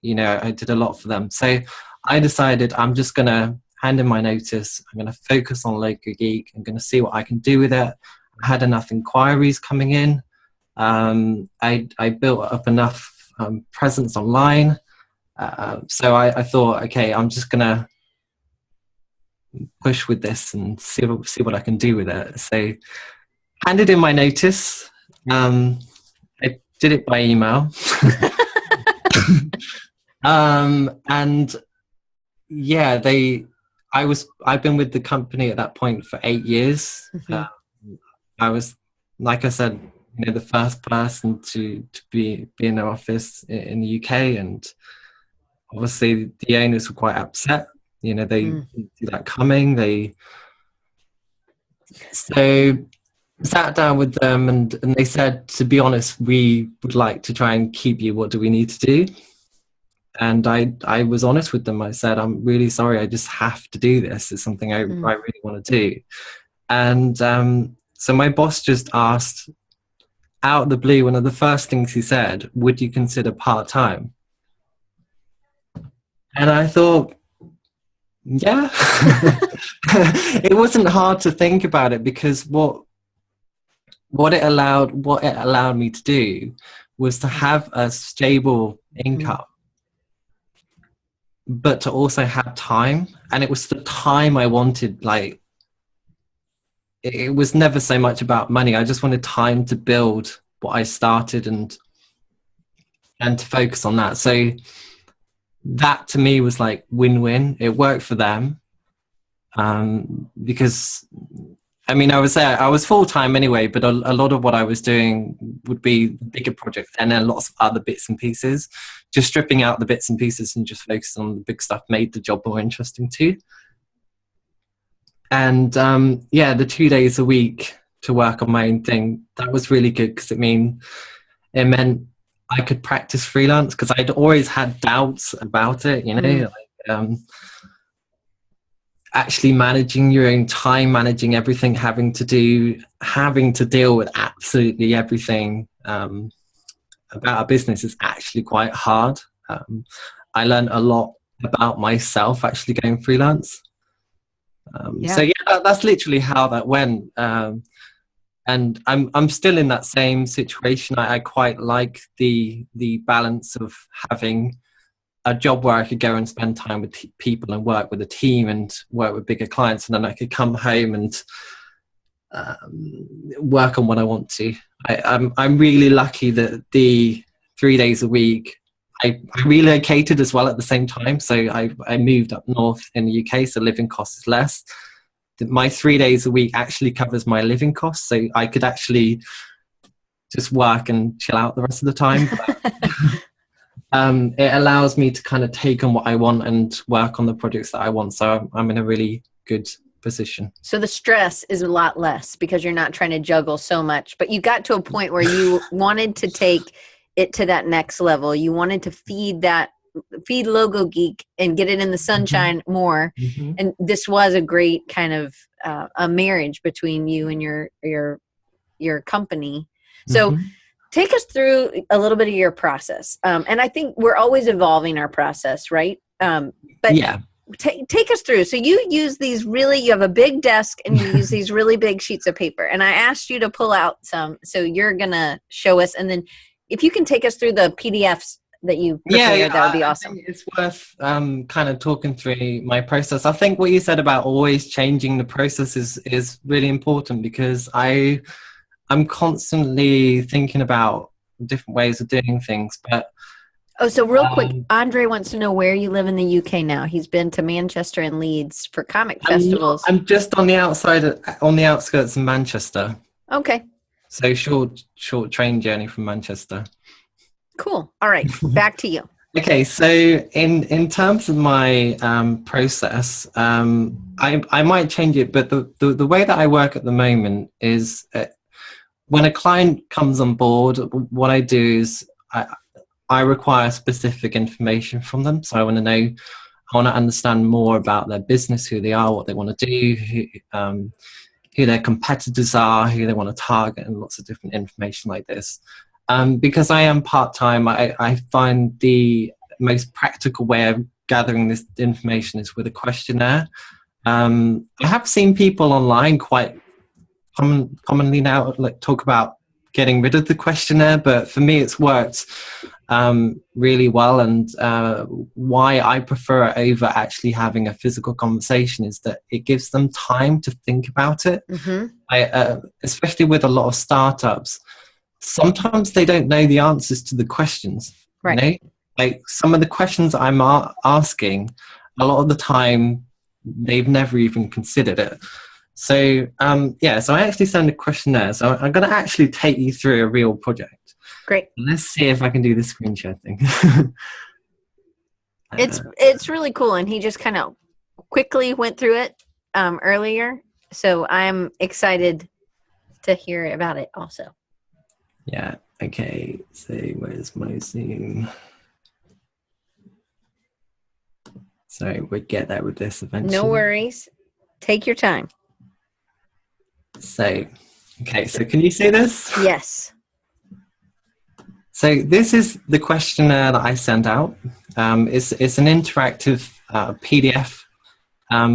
I did a lot for them. So I decided I'm just going to hand in my notice. I'm going to focus on Local Geek. I'm going to see what I can do with it. I had enough inquiries coming in. I built up enough presence online. So I thought, okay, I'm just going to push with this and see what I can do with it. So handed in my notice. I did it by email. And yeah, I've been with the company at that point for 8 years. I was, like I said, the first person to be in the office in the UK, and obviously the owners were quite upset. They see that coming. So sat down with them and they said, to be honest, we would like to try and keep you. What do we need to do? And I was honest with them. I said, I'm really sorry. I just have to do this. It's something I really want to do. And so my boss just asked, out of the blue, one of the first things he said, would you consider part-time? And I thought, yeah. It wasn't hard to think about it, because what it allowed me to do was to have a stable income, but to also have time. And it was the time I wanted. Like, it was never so much about money. I just wanted time to build what I started and to focus on that. So that to me was like win-win. It worked for them, because I mean, I was full-time anyway, but a lot of what I was doing would be bigger projects and then lots of other bits and pieces. Just stripping out the bits and pieces and just focusing on the big stuff made the job more interesting too. And the 2 days a week to work on my own thing, that was really good, because it meant I could practice freelance, because I'd always had doubts about it, actually managing your own time, managing everything, having to deal with absolutely everything about a business is actually quite hard. I learned a lot about myself actually going freelance. So yeah, that's literally how that went. And I'm still in that same situation. I quite like the balance of having a job where I could go and spend time with people and work with a team and work with bigger clients, and then I could come home and work on what I want to. I'm really lucky that the 3 days a week, I relocated as well at the same time. So I moved up north in the UK, so living costs is less. My 3 days a week actually covers my living costs, so I could actually just work and chill out the rest of the time. It allows me to kind of take on what I want and work on the projects that I want. So I'm in a really good position. So the stress is a lot less because you're not trying to juggle so much, but you got to a point where you wanted to take it to that next level. You wanted to feed Logo Geek and get it in the sunshine more. And this was a great kind of a marriage between you and your company. So take us through a little bit of your process. And I think we're always evolving our process, right? But yeah, take us through. So you use you have a big desk and you use these really big sheets of paper. And I asked you to pull out some, so you're going to show us. And then if you can take us through the PDFs that you prepared, that would be awesome. I think it's worth kind of talking through my process. I think what you said about always changing the process is really important, because I'm constantly thinking about different ways of doing things. But so real quick, Andre wants to know where you live in the UK now. He's been to Manchester and Leeds for comic festivals. I'm just on the outskirts of Manchester. Okay. So short train journey from Manchester. Cool. All right. Back to you. Okay. So in terms of my process, I might change it, but the way that I work at the moment is when a client comes on board, what I do is I require specific information from them. So I want to understand more about their business, who they are, what they want to do, who their competitors are, who they want to target, and lots of different information like this. Because I am part-time, I find the most practical way of gathering this information is with a questionnaire. I have seen people online quite commonly now like talk about getting rid of the questionnaire, but for me it's worked really well, and why I prefer it over actually having a physical conversation is that it gives them time to think about it. Especially with a lot of startups, sometimes they don't know the answers to the questions, right? You know? Like some of the questions I'm asking, a lot of the time they've never even considered it. So so I actually sent a questionnaire, so I'm going to actually take you through a real project. Great. Let's see if I can do the screen share thing. It's really cool, and he just kind of quickly went through it earlier, so I'm excited to hear about it also. Yeah, okay, so where's my Zoom? Sorry, we'll get there with this eventually. No worries. Take your time. So, okay, so can you see this? Yes. So this is the questionnaire that I sent out. It's an interactive PDF.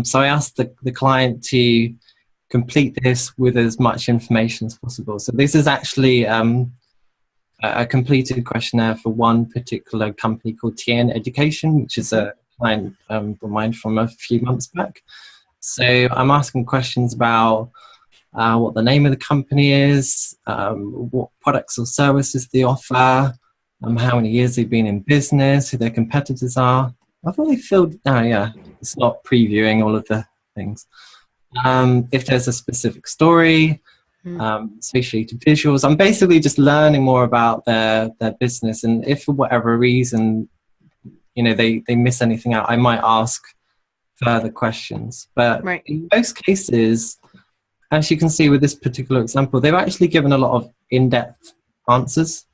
So I asked the client to complete this with as much information as possible. So this is actually a completed questionnaire for one particular company called TN Education, which is a client of mine from a few months back. So I'm asking questions about what the name of the company is, what products or services they offer, how many years they've been in business, who their competitors are. I've already filled, it's not previewing all of the things. If there's a specific story, associated visuals. I'm basically just learning more about their business, and if for whatever reason, they miss anything out, I might ask further questions. But in most cases, as you can see with this particular example, they've actually given a lot of in-depth answers.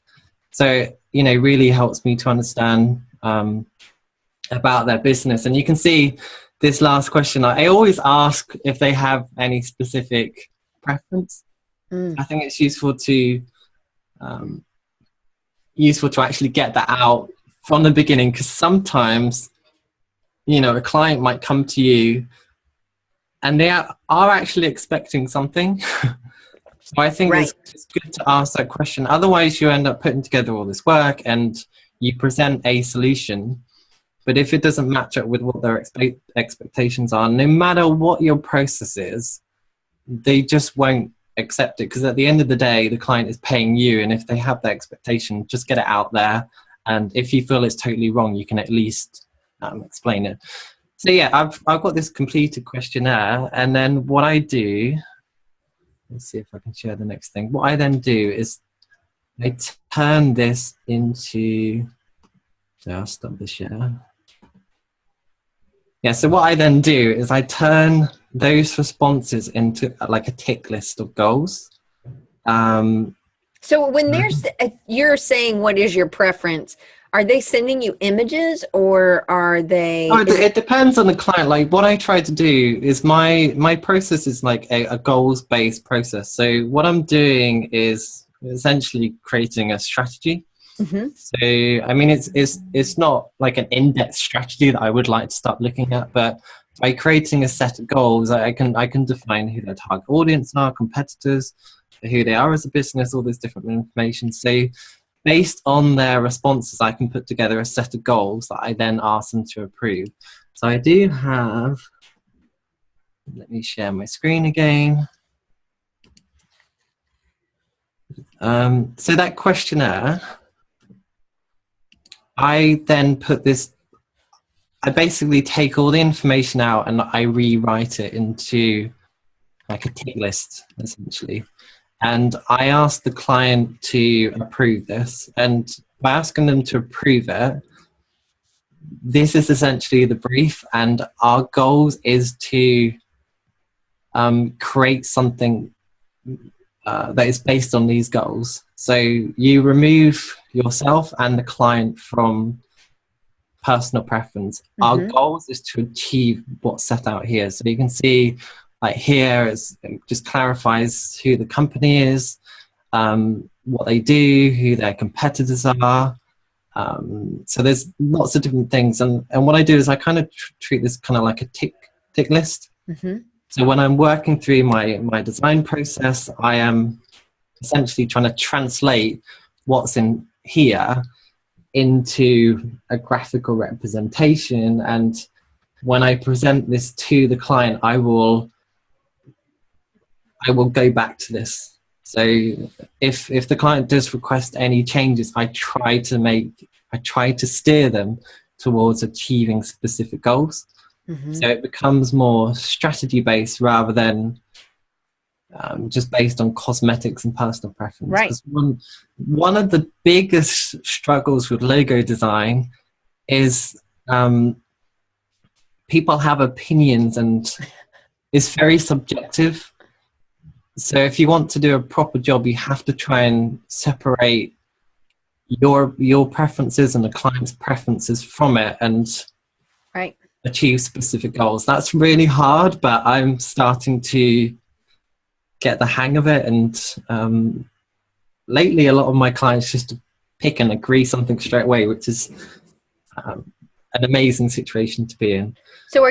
So, really helps me to understand about their business. And you can see this last question, I always ask if they have any specific preference. I think it's useful to actually get that out from the beginning, because sometimes, a client might come to you and they are actually expecting something. So I think it's good to ask that question. Otherwise, you end up putting together all this work and you present a solution. But if it doesn't match up with what their expectations are, no matter what your process is, they just won't accept it. Because at the end of the day, the client is paying you. And if they have that expectation, just get it out there. And if you feel it's totally wrong, you can at least explain it. So yeah, I've got this completed questionnaire, and then what I do, let's see if I can share the next thing. What I then do is I turn this into, so I'll stop the share. Yeah, so what I then do is I turn those responses into like a tick list of goals. So when you're saying what is your preference, are they sending you images, or are they? Oh, it depends on the client. Like what I try to do is my process is like a goals-based process. So what I'm doing is essentially creating a strategy. So I mean, it's not like an in-depth strategy that I would like to start looking at, but by creating a set of goals, I can define who their target audience are, competitors, who they are as a business, all this different information. So based on their responses, I can put together a set of goals that I then ask them to approve. So I do have, let me share my screen again. So that questionnaire, I then put this, I basically take all the information out and I rewrite it into like a tick list, essentially. And I ask the client to approve this. And by asking them to approve it, this is essentially the brief. And our goals is to create something that is based on these goals. So you remove yourself and the client from personal preference. Our goals is to achieve what's set out here. So you can see like here it just clarifies who the company is, what they do, who their competitors are, So there's lots of different things, and what I do is I kind of treat this kind of like a tick list. Mm-hmm. So when I'm working through my design process, I am essentially trying to translate what's in here into a graphical representation, and when I present this to the client, I will go back to this. So if the client does request any changes, I try to steer them towards achieving specific goals. Mm-hmm. So it becomes more strategy based rather than just based on cosmetics and personal preference. Right. Because one of the biggest struggles with logo design is people have opinions, and it's very subjective. So if you want to do a proper job, you have to try and separate your preferences and the client's preferences from it, and Right. achieve specific goals. That's really hard, but I'm starting to get the hang of it. And lately, a lot of my clients just pick and agree something straight away, which is an amazing situation to be in. So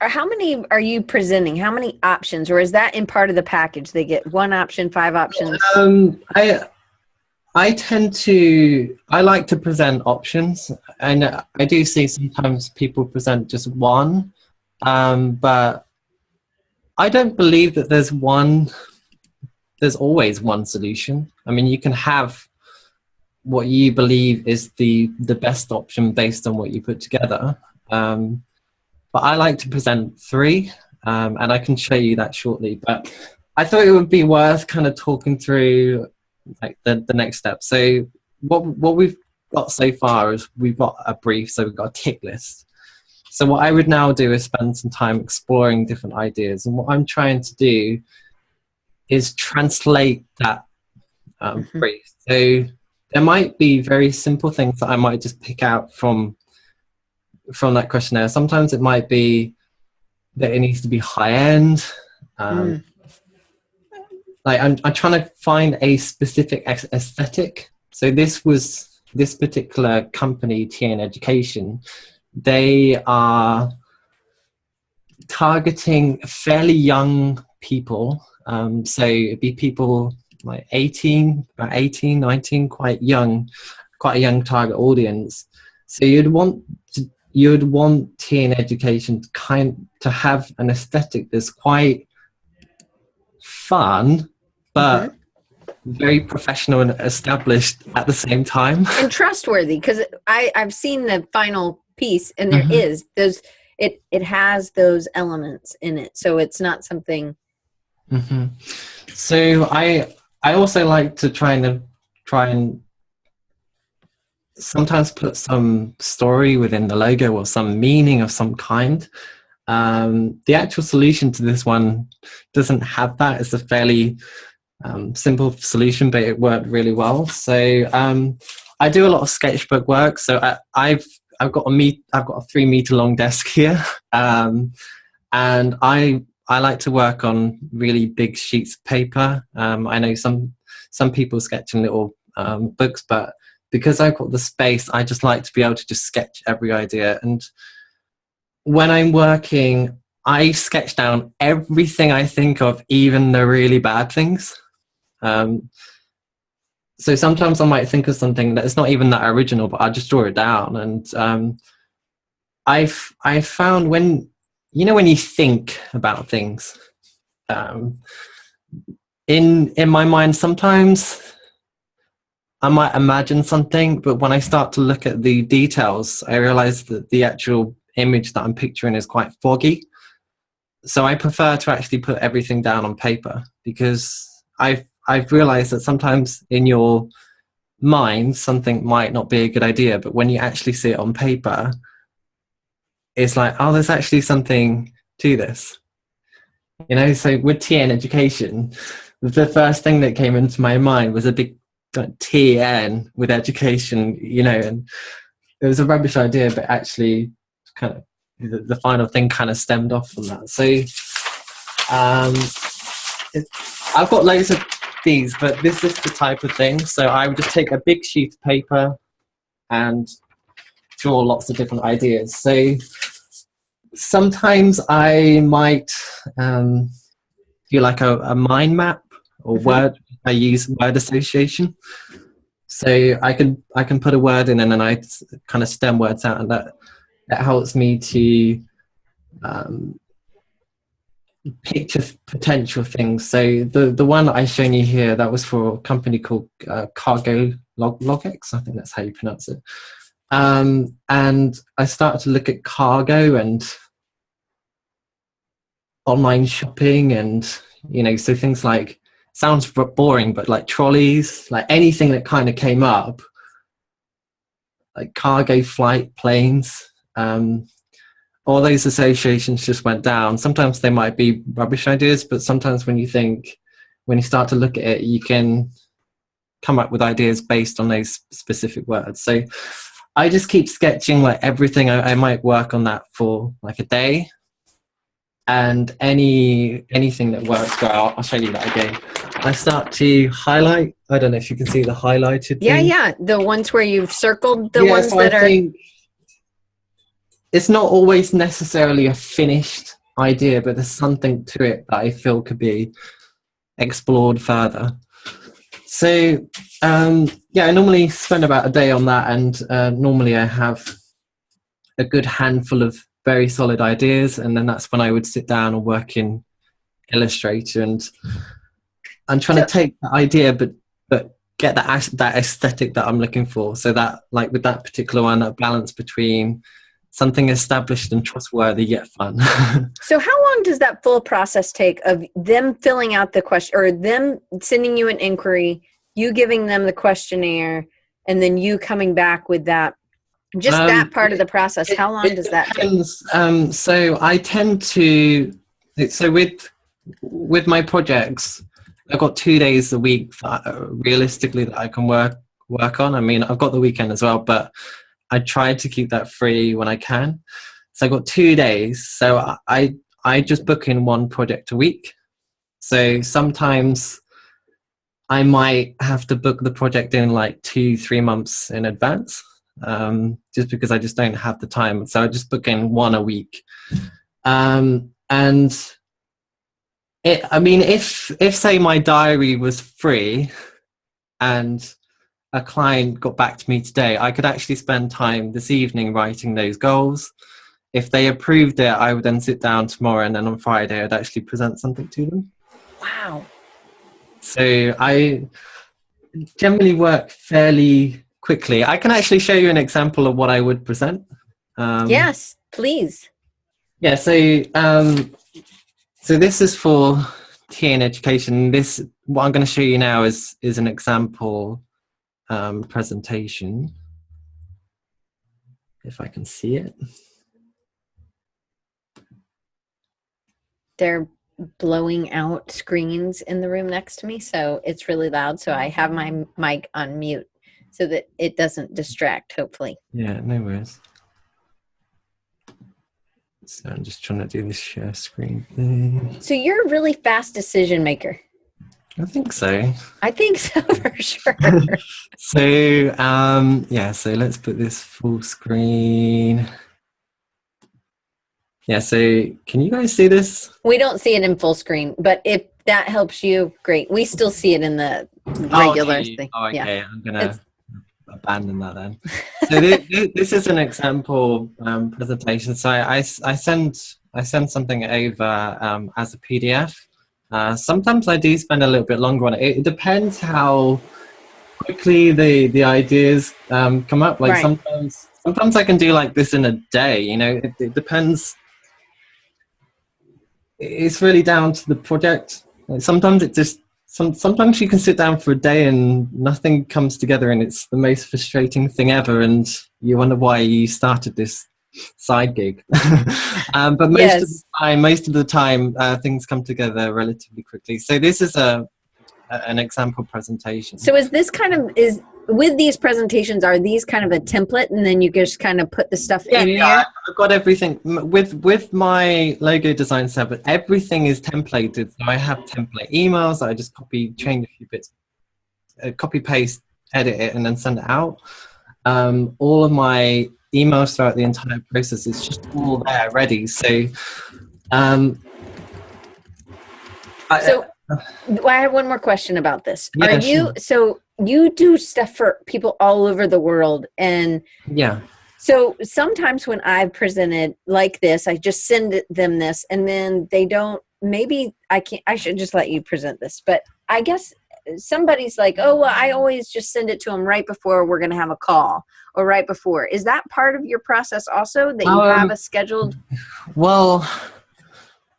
how many are you presenting? How many options, or is that in part of the package? They get one option, 5 options? I like to present options, and I do see sometimes people present just one, but I don't believe that there's always one solution. I mean, you can have what you believe is the best option based on what you put together. But I like to present 3, and I can show you that shortly. But I thought it would be worth kind of talking through like the next step. So what we've got so far is we've got a brief, so we've got a tick list. So what I would now do is spend some time exploring different ideas, and what I'm trying to do is translate that brief. So there might be very simple things that I might just pick out from that questionnaire. Sometimes it might be that it needs to be high end. Like I'm trying to find a specific aesthetic. So this particular company, TN Education, they are targeting fairly young people. So it'd be people like 18, 19, quite a young target audience. So you'd want TN Education to have an aesthetic that's quite fun, but very professional and established at the same time, and trustworthy. Because I've seen the final piece, and there is those. It has those elements in it, so it's not something. So I also like to try and sometimes put some story within the logo or some meaning of some kind. The actual solution to this one doesn't have that. It's a fairly simple solution, but it worked really well. So I do a lot of sketchbook work. So I've got a 3-meter long desk here, and I like to work on really big sheets of paper. I know some people sketch in little books, but because I've got the space, I just like to be able to just sketch every idea. And when I'm working, I sketch down everything I think of, even the really bad things. So sometimes I might think of something that is not even that original, but I just draw it down. And I've found when you think about things, in my mind, sometimes I might imagine something, but when I start to look at the details, I realize that the actual image that I'm picturing is quite foggy. So I prefer to actually put everything down on paper, because I've realized that sometimes in your mind something might not be a good idea, but when you actually see it on paper, it's like, oh, there's actually something to this. So with TN Education, the first thing that came into my mind was a big TN with education, and it was a rubbish idea, but actually kind of the final thing kind of stemmed off from that. So I've got loads of these, but this is the type of thing. So I would just take a big sheet of paper, and draw lots of different ideas. So sometimes I might do like a mind map or word. I use word association. So I can put a word in and then I kind of stem words out, and that helps me to picture potential things. So the one that I've shown you here, that was for a company called Cargo Logex. I think that's how you pronounce it. And I started to look at cargo and online shopping, and so things like, sounds boring, but like trolleys, like anything that kind of came up, like cargo flight planes, all those associations just went down. Sometimes they might be rubbish ideas, but sometimes when you start to look at it, you can come up with ideas based on those specific words. So I just keep sketching like everything. I might work on that for like a day, and anything that works well, I'll show you that again. I start to highlight. I don't know if you can see the highlighted thing. Yeah, the ones where you've circled the ones so that I think it's not always necessarily a finished idea, but there's something to it that I feel could be explored further. So I normally spend about a day on that, and normally I have a good handful of very solid ideas, and then that's when I would sit down and work in Illustrator, and I'm trying to take the idea but get that aesthetic that I'm looking for. So that, like with that particular one, that balance between something established and trustworthy yet fun. So how long does that full process take of them filling out the question, or them sending you an inquiry, you giving them the questionnaire, and then you coming back with that? Just that part of the process, how long does that take? So I tend to, so with my projects, I've got 2 days a week realistically that I can work on. I mean, I've got the weekend as well, but I try to keep that free when I can. So I've got 2 days. So I just book in one project a week. So sometimes I might have to book the project in like 2-3 months in advance. Just because I just don't have the time, so I just book in one a week. And if say my diary was free and a client got back to me today, I could actually spend time this evening writing those goals. If they approved it, I would then sit down tomorrow, and then on Friday I'd actually present something to them. Wow. So I generally work fairly quickly. I can actually show you an example of what I would present. Yes, please. Yeah, so this is for TA in education. What I'm going to show you now is an example presentation. If I can see it. They're blowing out screens in the room next to me, so it's really loud. So I have my mic on mute so that it doesn't distract, hopefully. Yeah, no worries. So I'm just trying to do this share screen thing. So you're a really fast decision maker. I think so. I think so, for sure. So so let's put this full screen. Yeah, so can you guys see this? We don't see it in full screen, but if that helps you, great. We still see it in the regular thing. Oh, okay. Yeah. I'm gonna abandon that then. So this is an example presentation. So I send something over as a PDF. Sometimes I do spend a little bit longer on it. It depends how quickly the ideas come up. Like sometimes I can do like this in a day. It depends. It's really down to the project. Sometimes sometimes you can sit down for a day and nothing comes together, and it's the most frustrating thing ever, and you wonder why you started this side gig. But most of the time things come together relatively quickly. So this is an example presentation. So is with these presentations, are these kind of a template, and then you just kind of put the stuff in there? I've got everything with my logo design stuff, but everything is templated. So I have template emails. I just change a few bits, copy paste, edit it, and then send it out. all of my emails throughout the entire process is just all there ready. So, So I have one more question about this. Yeah, sure. So you do stuff for people all over the world, and Yeah. so sometimes when I've presented like this, I just send them this, and then they don't, maybe I should just let you present this, but I guess somebody's like, oh, well, I always just send it to them right before we're going to have a call, or right before. Is that part of your process also, that you have a scheduled? Well,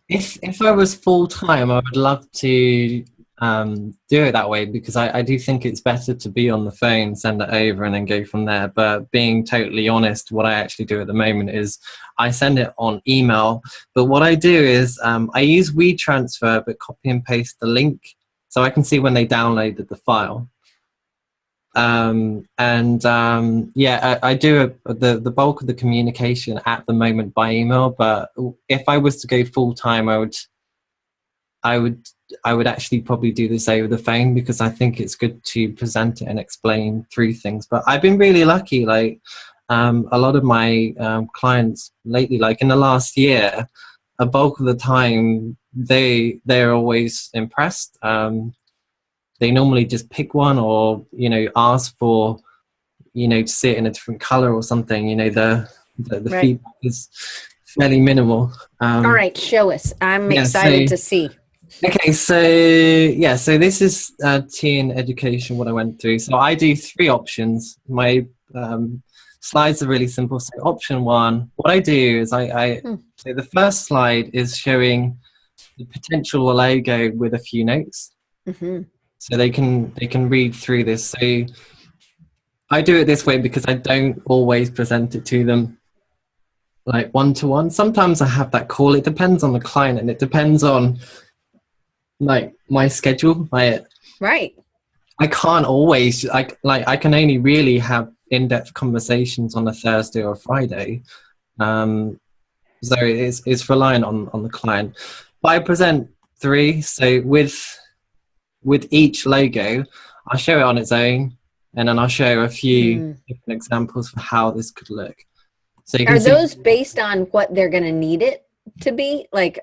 if I was full time, I would love to do it that way, because I do think it's better to be on the phone, send it over, and then go from there. But being totally honest, what I actually do at the moment is I send it on email. But what I do is I use WeTransfer, but copy and paste the link so I can see when they downloaded the file. Yeah, I do the bulk of the communication at the moment by email. But if I was to go full time, I would actually probably do this over the phone, because I think it's good to present it and explain through things. But I've been really lucky. Like a lot of my clients lately, like in the last year, a bulk of the time they're always impressed. They normally just pick one, or ask for to see it in a different color or something. The Right. feedback is fairly minimal. All right, show us. I'm Yeah, excited to see. Okay, so this is teen education, what I went through. So I do 3 options. My slides are really simple. So option 1, what I do is so the first slide is showing the potential logo with a few notes. Mm-hmm. So they can read through this. So I do it this way because I don't always present it to them like one-to-one. Sometimes I have that call. It depends on the client, and it depends on like my schedule. Right. I can't always I can only really have in-depth conversations on a Thursday or a Friday. So it's reliant on the client. But I present 3. So with each logo, I'll show it on its own, and then I'll show a few different examples for how this could look. So you can see, those based on what they're going to need it to be? Like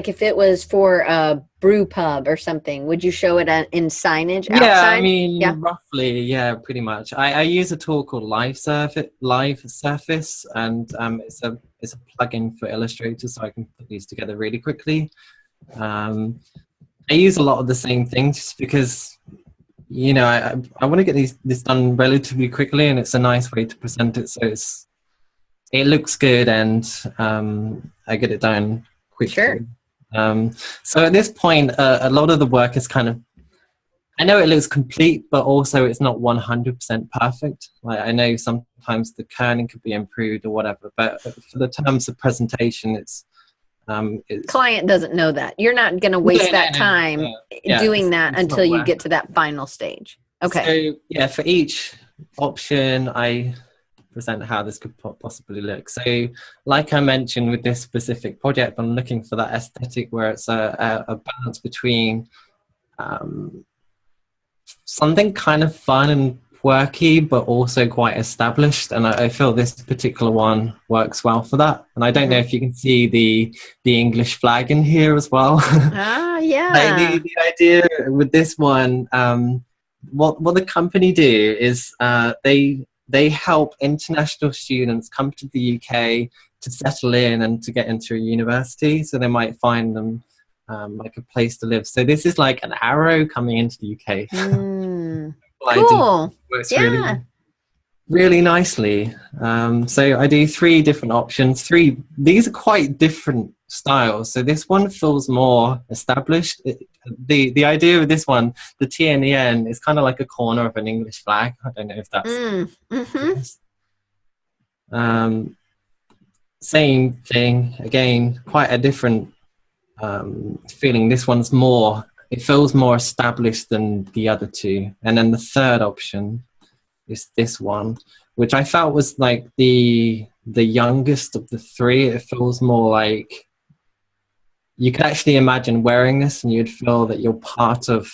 if it was for a brew pub or something, would you show it in signage outside? Yeah, I mean, roughly, yeah, pretty much. I use a tool called Live Surface, and it's a plugin for Illustrator, so I can put these together really quickly. I use a lot of the same things just because, I want to get this done relatively quickly, and it's a nice way to present it, so it looks good, and I get it done quickly. Sure. So at this point, a lot of the work is kind of, I know it looks complete, but also it's not 100% perfect. Like I know sometimes the kerning could be improved or whatever, but for the terms of presentation, it's client doesn't know that. You're not going to waste that time doing that until you get to that final stage. Okay. So yeah, for each option, I present how this could possibly look. So like I mentioned with this specific project, I'm looking for that aesthetic where it's a balance between something kind of fun and quirky, but also quite established, and I feel this particular one works well for that. And I don't know if you can see the English flag in here as well. Yeah. Like the idea with this one, what the company do is they help international students come to the UK to settle in and to get into a university. So they might find them like a place to live. So this is like an arrow coming into the UK. Cool. Works really nicely. So I do 3 different options. These are quite different styles. So this one feels more established. The idea of this one, the T and the N, is kind of like a corner of an English flag. I don't know if that's same thing again. Quite a different feeling. This one's more. It feels more established than the other 2. And then the third option is this one, which I felt was like the youngest of the 3. It feels more like you could actually imagine wearing this, and you'd feel that you're part of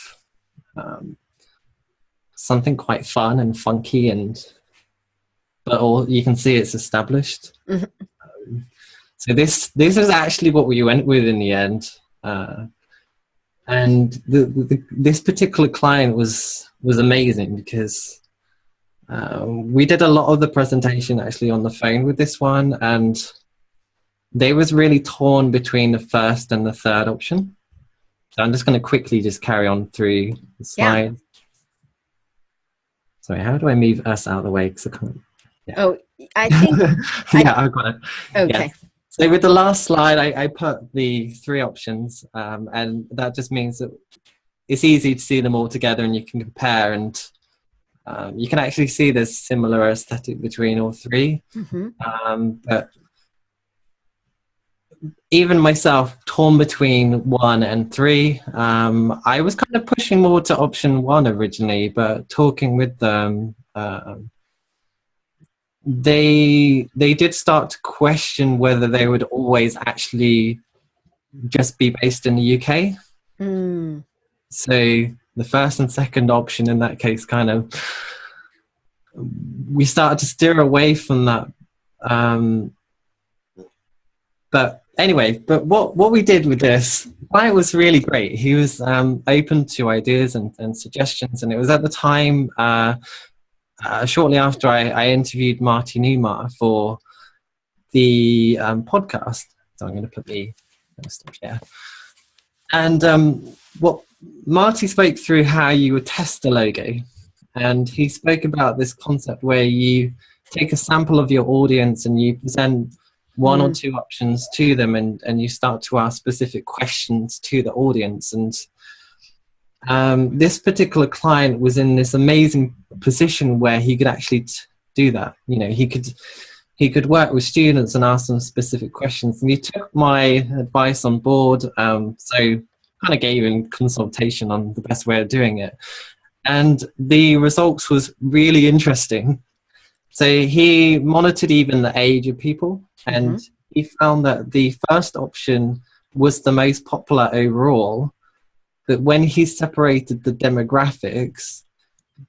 something quite fun and funky, but all you can see it's established. So this is actually what we went with in the end. And this particular client was amazing because we did a lot of the presentation actually on the phone with this one, and they was really torn between the first and the third option. So I'm just going to quickly just carry on through the slide. Yeah. Sorry, how do I move us out of the way? Because I can't. Yeah. Oh, I think. I've got it. Okay. Yeah. So with the last slide, I put the 3 options, and that just means that it's easy to see them all together, and you can compare, and you can actually see there's similar aesthetic between all 3. But even myself, torn between 1 and 3, I was kind of pushing more to option 1 originally, but talking with them, they did start to question whether they would always actually just be based in the UK. So the first and second option in that case, kind of, we started to steer away from that. But anyway, what we did with this, why it was really great. He was open to ideas and suggestions, and it was at the time, shortly after I interviewed Marty Newmar for the podcast. So I'm going to put the stuff here. And what Marty spoke through how you would test the logo, and he spoke about this concept where you take a sample of your audience and you present 1 or 2 options to them, and you start to ask specific questions to the audience. And this particular client was in this amazing position where he could actually do that. You know, he could work with students and ask them specific questions, and he took my advice on board. So kind of gave him consultation on the best way of doing it, and the results was really interesting. So he monitored even the age of people, and he found that the first option was the most popular overall. But when he separated the demographics,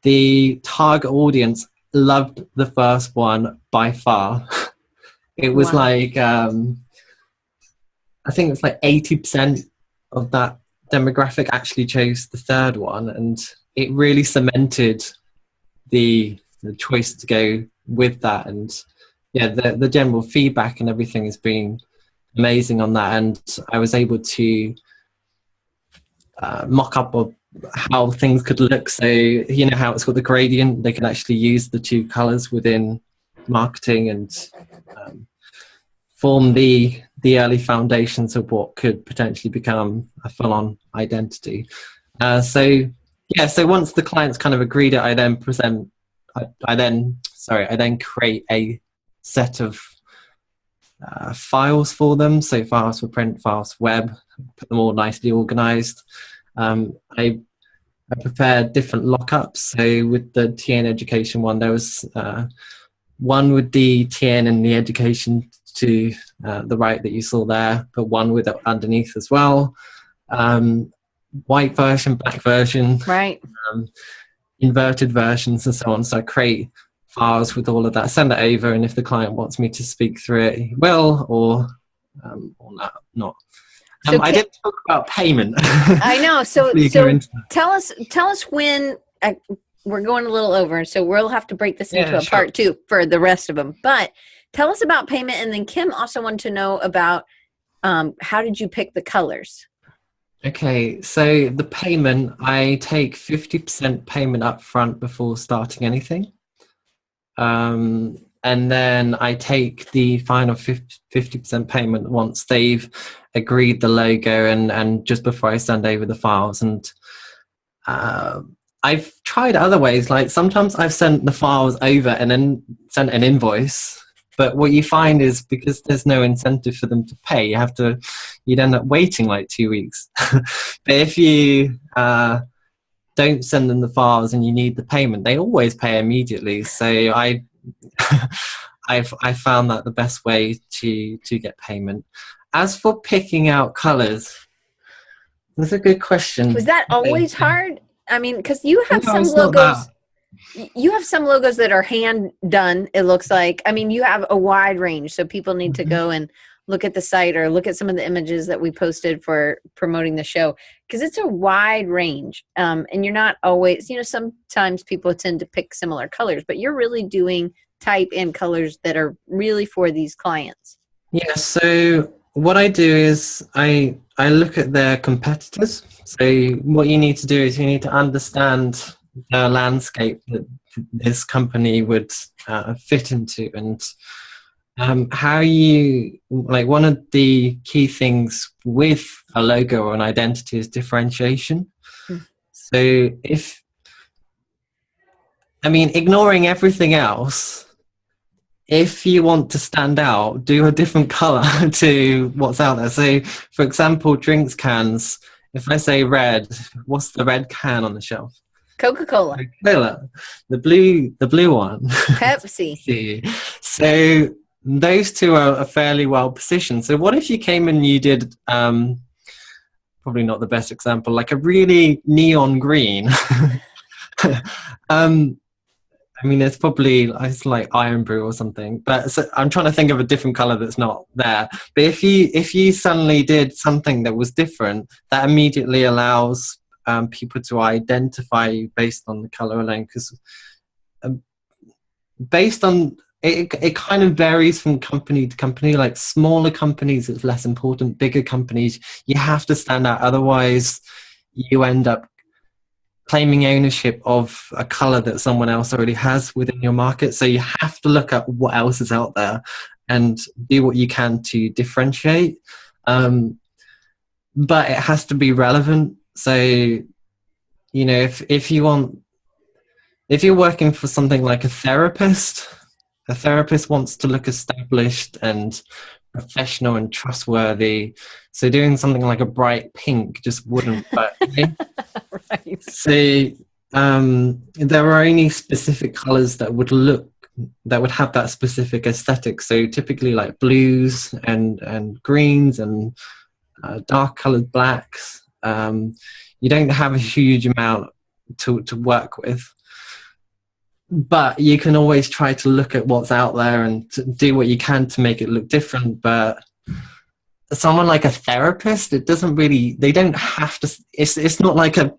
the target audience loved the first one by far. It was like, I think it's like 80% of that demographic actually chose the third one, and it really cemented the choice to go with that. And yeah, the general feedback and everything has been amazing on that, and I was able to mock up of how things could look. So you know how it's got the gradient, they can actually use the 2 colors within marketing and form the early foundations of what could potentially become a full-on identity. So once the clients kind of agreed it, I then create a set of files for them. So files for print, files for web, put them all nicely organized. I prepared different lockups. So with the TN education one, there was one with the TN and the education to the right that you saw there, but one with it underneath as well. White version, black version, right? Inverted versions and so on. So I create files with all of that, send it over, and if the client wants me to speak through it, he will, or not. So I didn't talk about payment. I know. So tell us when. We're going a little over, so we'll have to break this into a part 2 for the rest of them. But tell us about payment, and then Kim also wanted to know about how did you pick the colors? Okay, so the payment, I take 50% payment up front before starting anything. And then I take the final 50% payment once they've agreed the logo and just before I send over the files. And I've tried other ways, like sometimes I've sent the files over and then sent an invoice. But what you find is because there's no incentive for them to pay, you'd end up waiting like 2 weeks. But if you don't send them the files and you need the payment, they always pay immediately. So I found that the best way to get payment. As for picking out colors, that's a good question. Was that always hard? I mean, because you have some logos. You have some logos that are hand done, it looks like. I mean, you have a wide range, so people need to go and look at the site or look at some of the images that we posted for promoting the show, because it's a wide range. And you're not always, sometimes people tend to pick similar colors, but you're really doing type and colors that are really for these clients. Yeah, so what I do is I look at their competitors. So what you need to do is you need to understand the landscape that this company would fit into, and how you, like, one of the key things with a logo or an identity is differentiation. So ignoring everything else, if you want to stand out, do a different color to what's out there. So, for example, drinks cans, if I say red, what's the red can on the shelf? Coca-Cola. Coca-Cola. The blue one. Pepsi. So those two are fairly well positioned. So what if you came and you did, probably not the best example, like a really neon green. It's like Iron Brew or something, but so I'm trying to think of a different color that's not there. But if you suddenly did something that was different, that immediately allows people to identify you based on the color alone, because based on it kind of varies from company to company. Like smaller companies, it's less important. Bigger companies, you have to stand out, otherwise you end up claiming ownership of a color that someone else already has within your market. So you have to look at what else is out there and do what you can to differentiate. But it has to be relevant. So, if you're working for something like a therapist wants to look established and professional and trustworthy. So doing something like a bright pink just wouldn't work. Right. So there are only specific colors that would have that specific aesthetic. So typically like blues and greens and dark colored blacks. You don't have a huge amount to work with, but you can always try to look at what's out there and to do what you can to make it look different. But someone like a therapist, they don't have to, it's not like a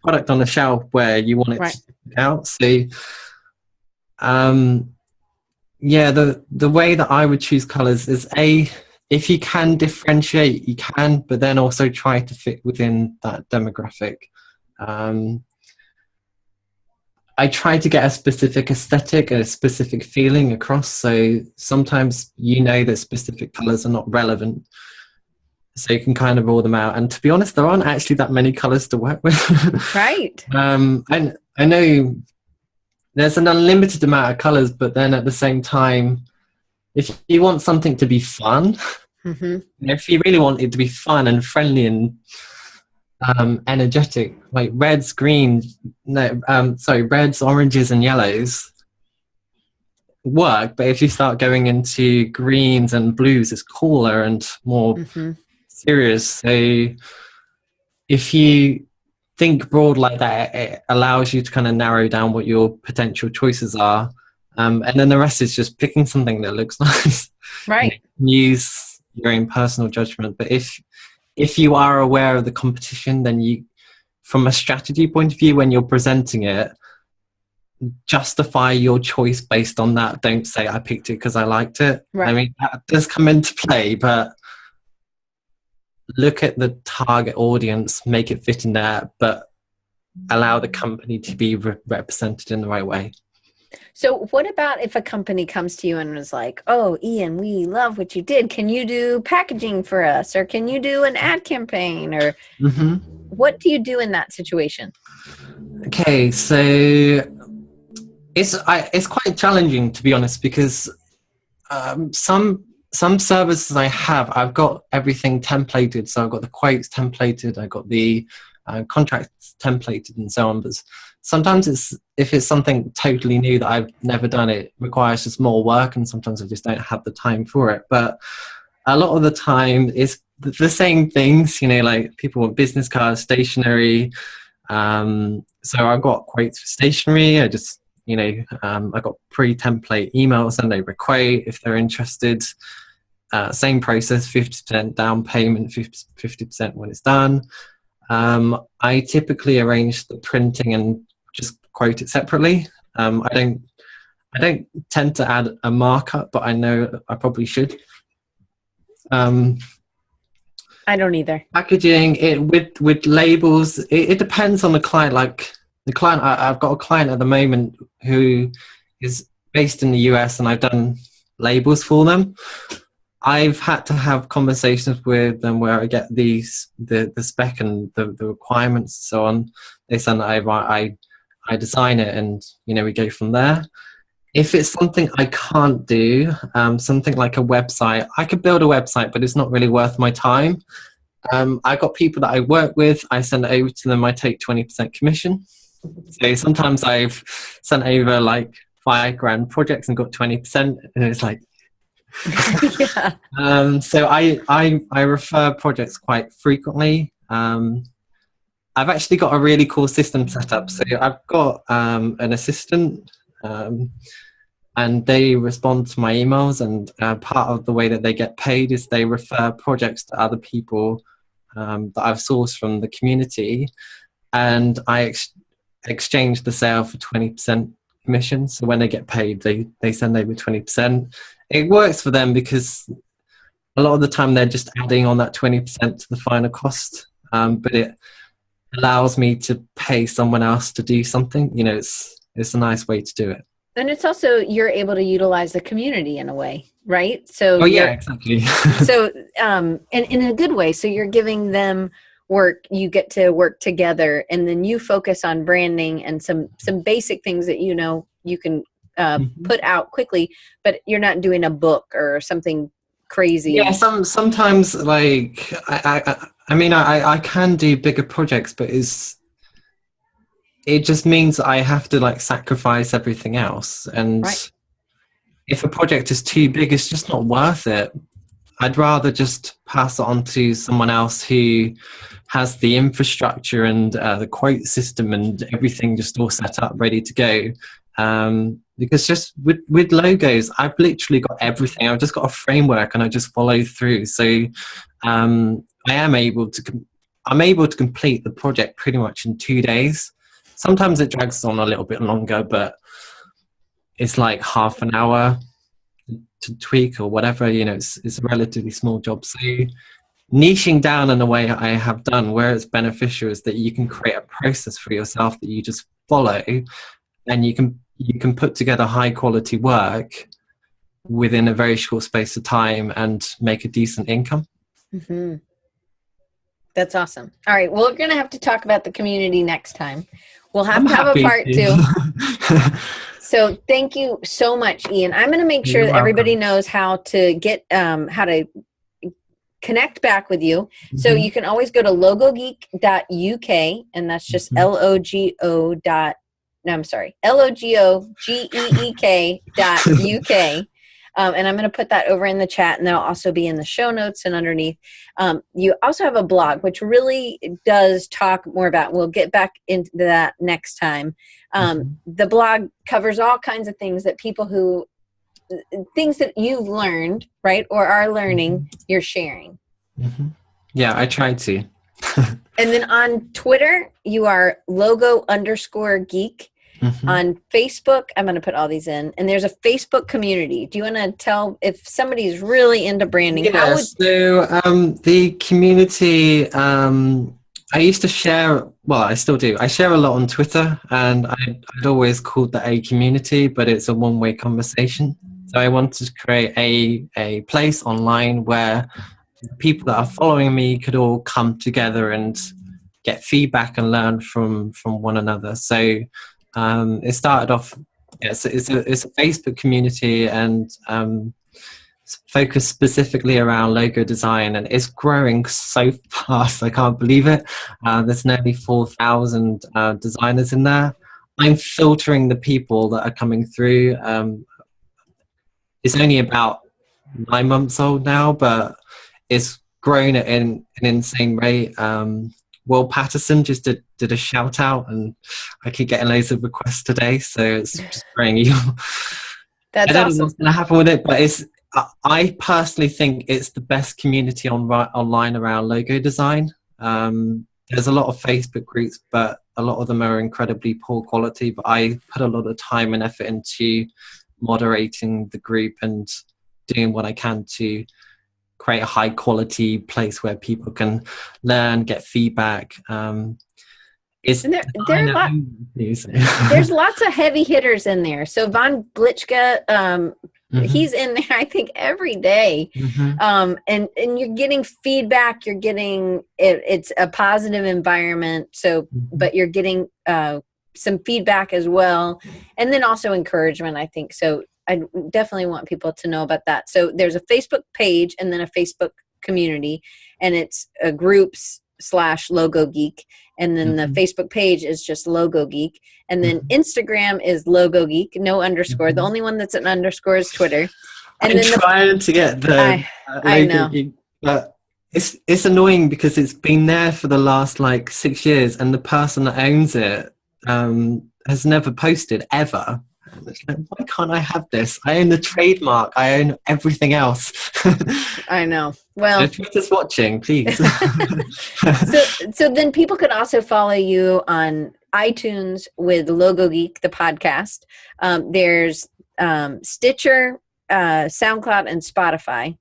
product on the shelf where you want it right. to stick out. So the way that I would choose colors is if you can differentiate, you can, but then also try to fit within that demographic. I try to get a specific aesthetic, a specific feeling across. So sometimes that specific colors are not relevant, so you can kind of rule them out. And to be honest, there aren't actually that many colors to work with. Right. I know there's an unlimited amount of colors, but then at the same time, if you want something to be fun, if you really want it to be fun and friendly and energetic, like reds, oranges and yellows work, but if you start going into greens and blues, it's cooler and more serious. So if you think broad like that, it allows you to kind of narrow down what your potential choices are, and then the rest is just picking something that looks nice. Right. Use your own personal judgment. But if you are aware of the competition, then you, from a strategy point of view, when you're presenting it, justify your choice based on that. Don't say I picked it because I liked it. Right. I mean, that does come into play, but look at the target audience, make it fit in there, but allow the company to be represented in the right way. So what about if a company comes to you and was like, oh, Ian, we love what you did. Can you do packaging for us? Or can you do an ad campaign? Or what do you do in that situation? Okay, so it's quite challenging, to be honest, because some services I've got everything templated. So I've got the quotes templated, I've got the contracts templated and so on. But sometimes if it's something totally new that I've never done, it requires just more work, and sometimes I just don't have the time for it. But a lot of the time it's the same things, like people want business cards, stationery, So I got quotes for stationery. I just, I got pre-template emails, send over a quote if they're interested. Same process, 50% down payment, 50% when it's done. I typically arrange the printing and just quote it separately. I don't tend to add a markup, but I know I probably should. I don't either. Packaging it with labels. It depends on the client. Like the client, I've got a client at the moment who is based in the US, and I've done labels for them. I've had to have conversations with them where I get the spec and the requirements and so on. They send it over, I design it, and we go from there. If it's something I can't do, something like a website, I could build a website, but it's not really worth my time. I've got people that I work with, I send it over to them, I take 20% commission. So sometimes I've sent over like $5,000 projects and got 20%, and it's like, yeah. So I refer projects quite frequently. I've actually got a really cool system set up. So I've got an assistant, and they respond to my emails, and part of the way that they get paid is they refer projects to other people that I've sourced from the community, and I exchange the sale for 20% commission. So when they get paid, they send over 20%. It works for them because a lot of the time they're just adding on that 20% to the final cost, but it allows me to pay someone else to do something. It's a nice way to do it. And it's also, you're able to utilize the community in a way, right? So yeah, exactly. So in a good way. So you're giving them work, you get to work together, and then you focus on branding and some basic things that you can put out quickly, but you're not doing a book or something crazy. Yeah, sometimes like I can do bigger projects, but it just means I have to like sacrifice everything else. And right. If a project is too big, it's just not worth it. I'd rather just pass it on to someone else who has the infrastructure and the quote system and everything just all set up, ready to go. Because just with logos, I've literally got everything. I've just got a framework and I just follow through. So I'm able to complete the project pretty much in 2 days. Sometimes it drags on a little bit longer, but it's like half an hour to tweak or whatever. It's a relatively small job. So niching down in the way I have done, where it's beneficial, is that you can create a process for yourself that you just follow, and you can put together high quality work within a very short space of time and make a decent income. Mm-hmm. That's awesome. All right. Well, we're going to have to talk about the community next time. We'll have to have a part 2. So thank you so much, Ian. I'm going to make sure that everybody knows how to get, how to connect back with you. Mm-hmm. So you can always go to logogeek.uk, and that's just logogeek.uk. And I'm going to put that over in the chat, and that'll also be in the show notes and underneath. You also have a blog, which really does talk more about, we'll get back into that next time. The blog covers all kinds of things that things that you've learned, right, or are learning, you're sharing. Mm-hmm. Yeah, I try to. And then on Twitter, you are logo_geek. Mm-hmm. On Facebook, I'm going to put all these in, and there's a Facebook community. Do you want to tell if somebody's really into branding? Yeah, so the community, I used to share, well, I still do. I share a lot on Twitter, and I'd always called that a community, but it's a one-way conversation. So I wanted to create a place online where people that are following me could all come together and get feedback and learn from one another. So it started off, it's a Facebook community, and focused specifically around logo design, and it's growing so fast. I can't believe it. There's nearly 4,000 designers in there. I'm filtering the people that are coming through. It's only about 9 months old now, but it's grown at an insane rate. Will Patterson just did a shout out, and I keep getting loads of requests today, so it's just praying you. That's I don't awesome. know what's going to happen with it, but I personally think it's the best community online around logo design. There's a lot of Facebook groups, but a lot of them are incredibly poor quality. But I put a lot of time and effort into moderating the group and doing what I can to create a high quality place where people can learn, get feedback. There's lots of heavy hitters in there. So Von Blitschka, he's in there, I think, every day. And you're getting feedback. You're getting it's a positive environment. So, but you're getting some feedback as well, and then also encouragement, I think. So I definitely want people to know about that. So there's a Facebook page and then a Facebook community, and it's groups/Logo Geek. And then the Facebook page is just Logo Geek. And then Instagram is Logo Geek, no underscore. The only one that's an underscore is Twitter. And I'm trying to get the Logo Geek, but it's annoying because it's been there for the last like 6 years, and the person that owns it has never posted ever. It's like, why can't I have this? I own the trademark. I own everything else. I know. Well, Twitter's watching, please. so then people could also follow you on iTunes with Logo Geek, the podcast. There's Stitcher, SoundCloud, and Spotify.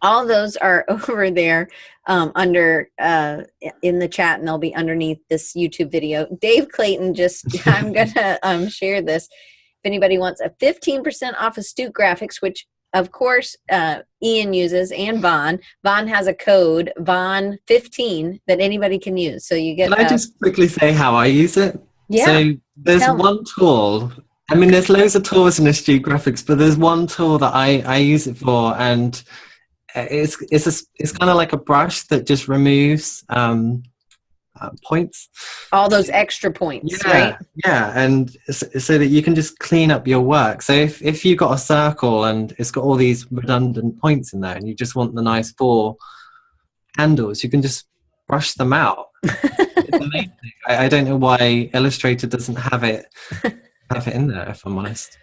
All those are over there under in the chat, and they'll be underneath this YouTube video. Dave Clayton I'm gonna share this. If anybody wants a 15% off Astute Graphics, which of course Ian uses, and Vaughn has a code VON15 that anybody can use. So you get. Can I just quickly say how I use it? Yeah. So there's one tool. I mean, there's loads of tools in Astute Graphics, but there's one tool that I use it for, and it's kind of like a brush that just removes points. All those extra points, right? Yeah, and so that you can just clean up your work. So if you've got a circle and it's got all these redundant points in there, and you just want the nice 4 handles, you can just brush them out. It's amazing. I don't know why Illustrator doesn't have it in there, if I'm honest.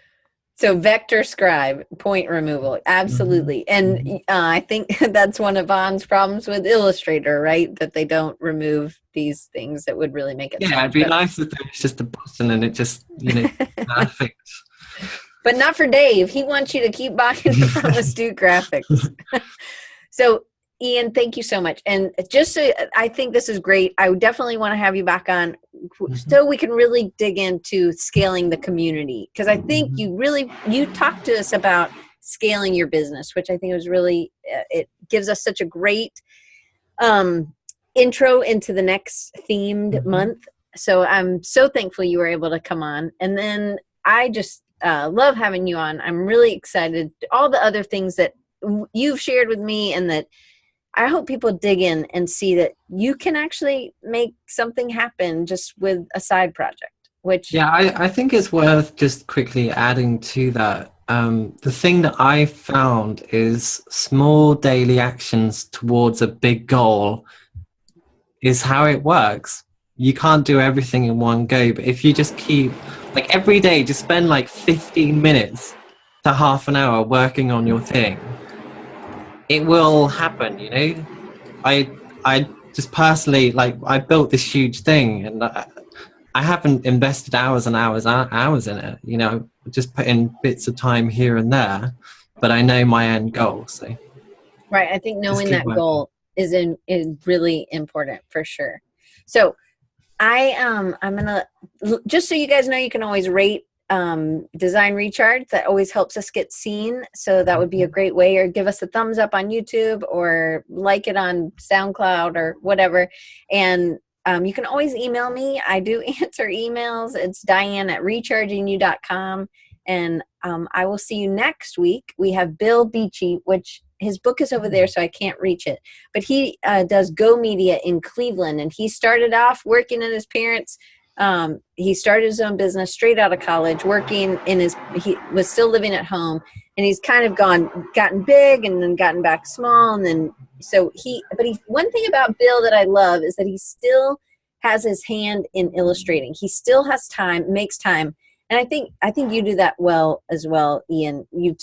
So vector scribe, point removal, absolutely. And I think that's one of Vaughn's problems with Illustrator, right? That they don't remove these things that would really make it. Yeah, it'd be nice if there was just a button and it just, perfect. But not for Dave. He wants you to keep buying from Astute Graphics. So Ian, thank you so much. And just so, I think this is great. I would definitely want to have you back on so we can really dig into scaling the community. Because I think you talked to us about scaling your business, which I think was really, it gives us such a great intro into the next themed month. So I'm so thankful you were able to come on. And then I just love having you on. I'm really excited. All the other things that you've shared with me, and that I hope people dig in and see that you can actually make something happen just with a side project. Yeah, I think it's worth just quickly adding to that. The thing that I found is small daily actions towards a big goal is how it works. You can't do everything in one go, but if you just keep, like every day, just spend like 15 minutes to half an hour working on your thing, it will happen, I just personally, like, I built this huge thing, and I haven't invested hours and hours in it, just put in bits of time here and there, but I know my end goal. So right, I think knowing that goal is really important for sure. So I'm gonna, just so you guys know, you can always rate Design Recharge. That always helps us get seen, so that would be a great way. Or give us a thumbs up on YouTube, or like it on SoundCloud or whatever. And you can always email me. I do answer emails. It's diane@rechargingyou.com. And I will see you next week. We have Bill Beachy, which his book is over there, so I can't reach it, but he does Go Media in Cleveland, and he started off working at his parents' He started his own business straight out of college, working in he was still living at home, and he's kind of gotten big and then gotten back small. And then, one thing about Bill that I love is that he still has his hand in illustrating. He still has time, makes time. And I think you do that well as well, Ian. You've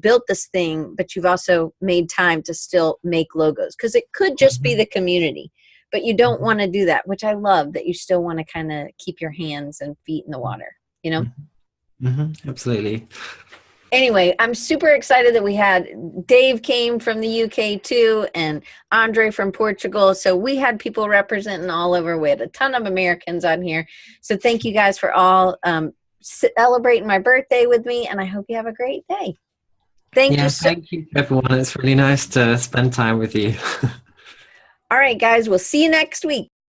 built this thing, but you've also made time to still make logos, because it could just be the community, but you don't want to do that, which I love, that you still want to kind of keep your hands and feet in the water, you know? Absolutely. Anyway, I'm super excited that we had Dave came from the UK too, and Andre from Portugal. So we had people representing all over. We had a ton of Americans on here. So thank you guys for all celebrating my birthday with me, and I hope you have a great day. Thank you, everyone. It's really nice to spend time with you. All right, guys, we'll see you next week.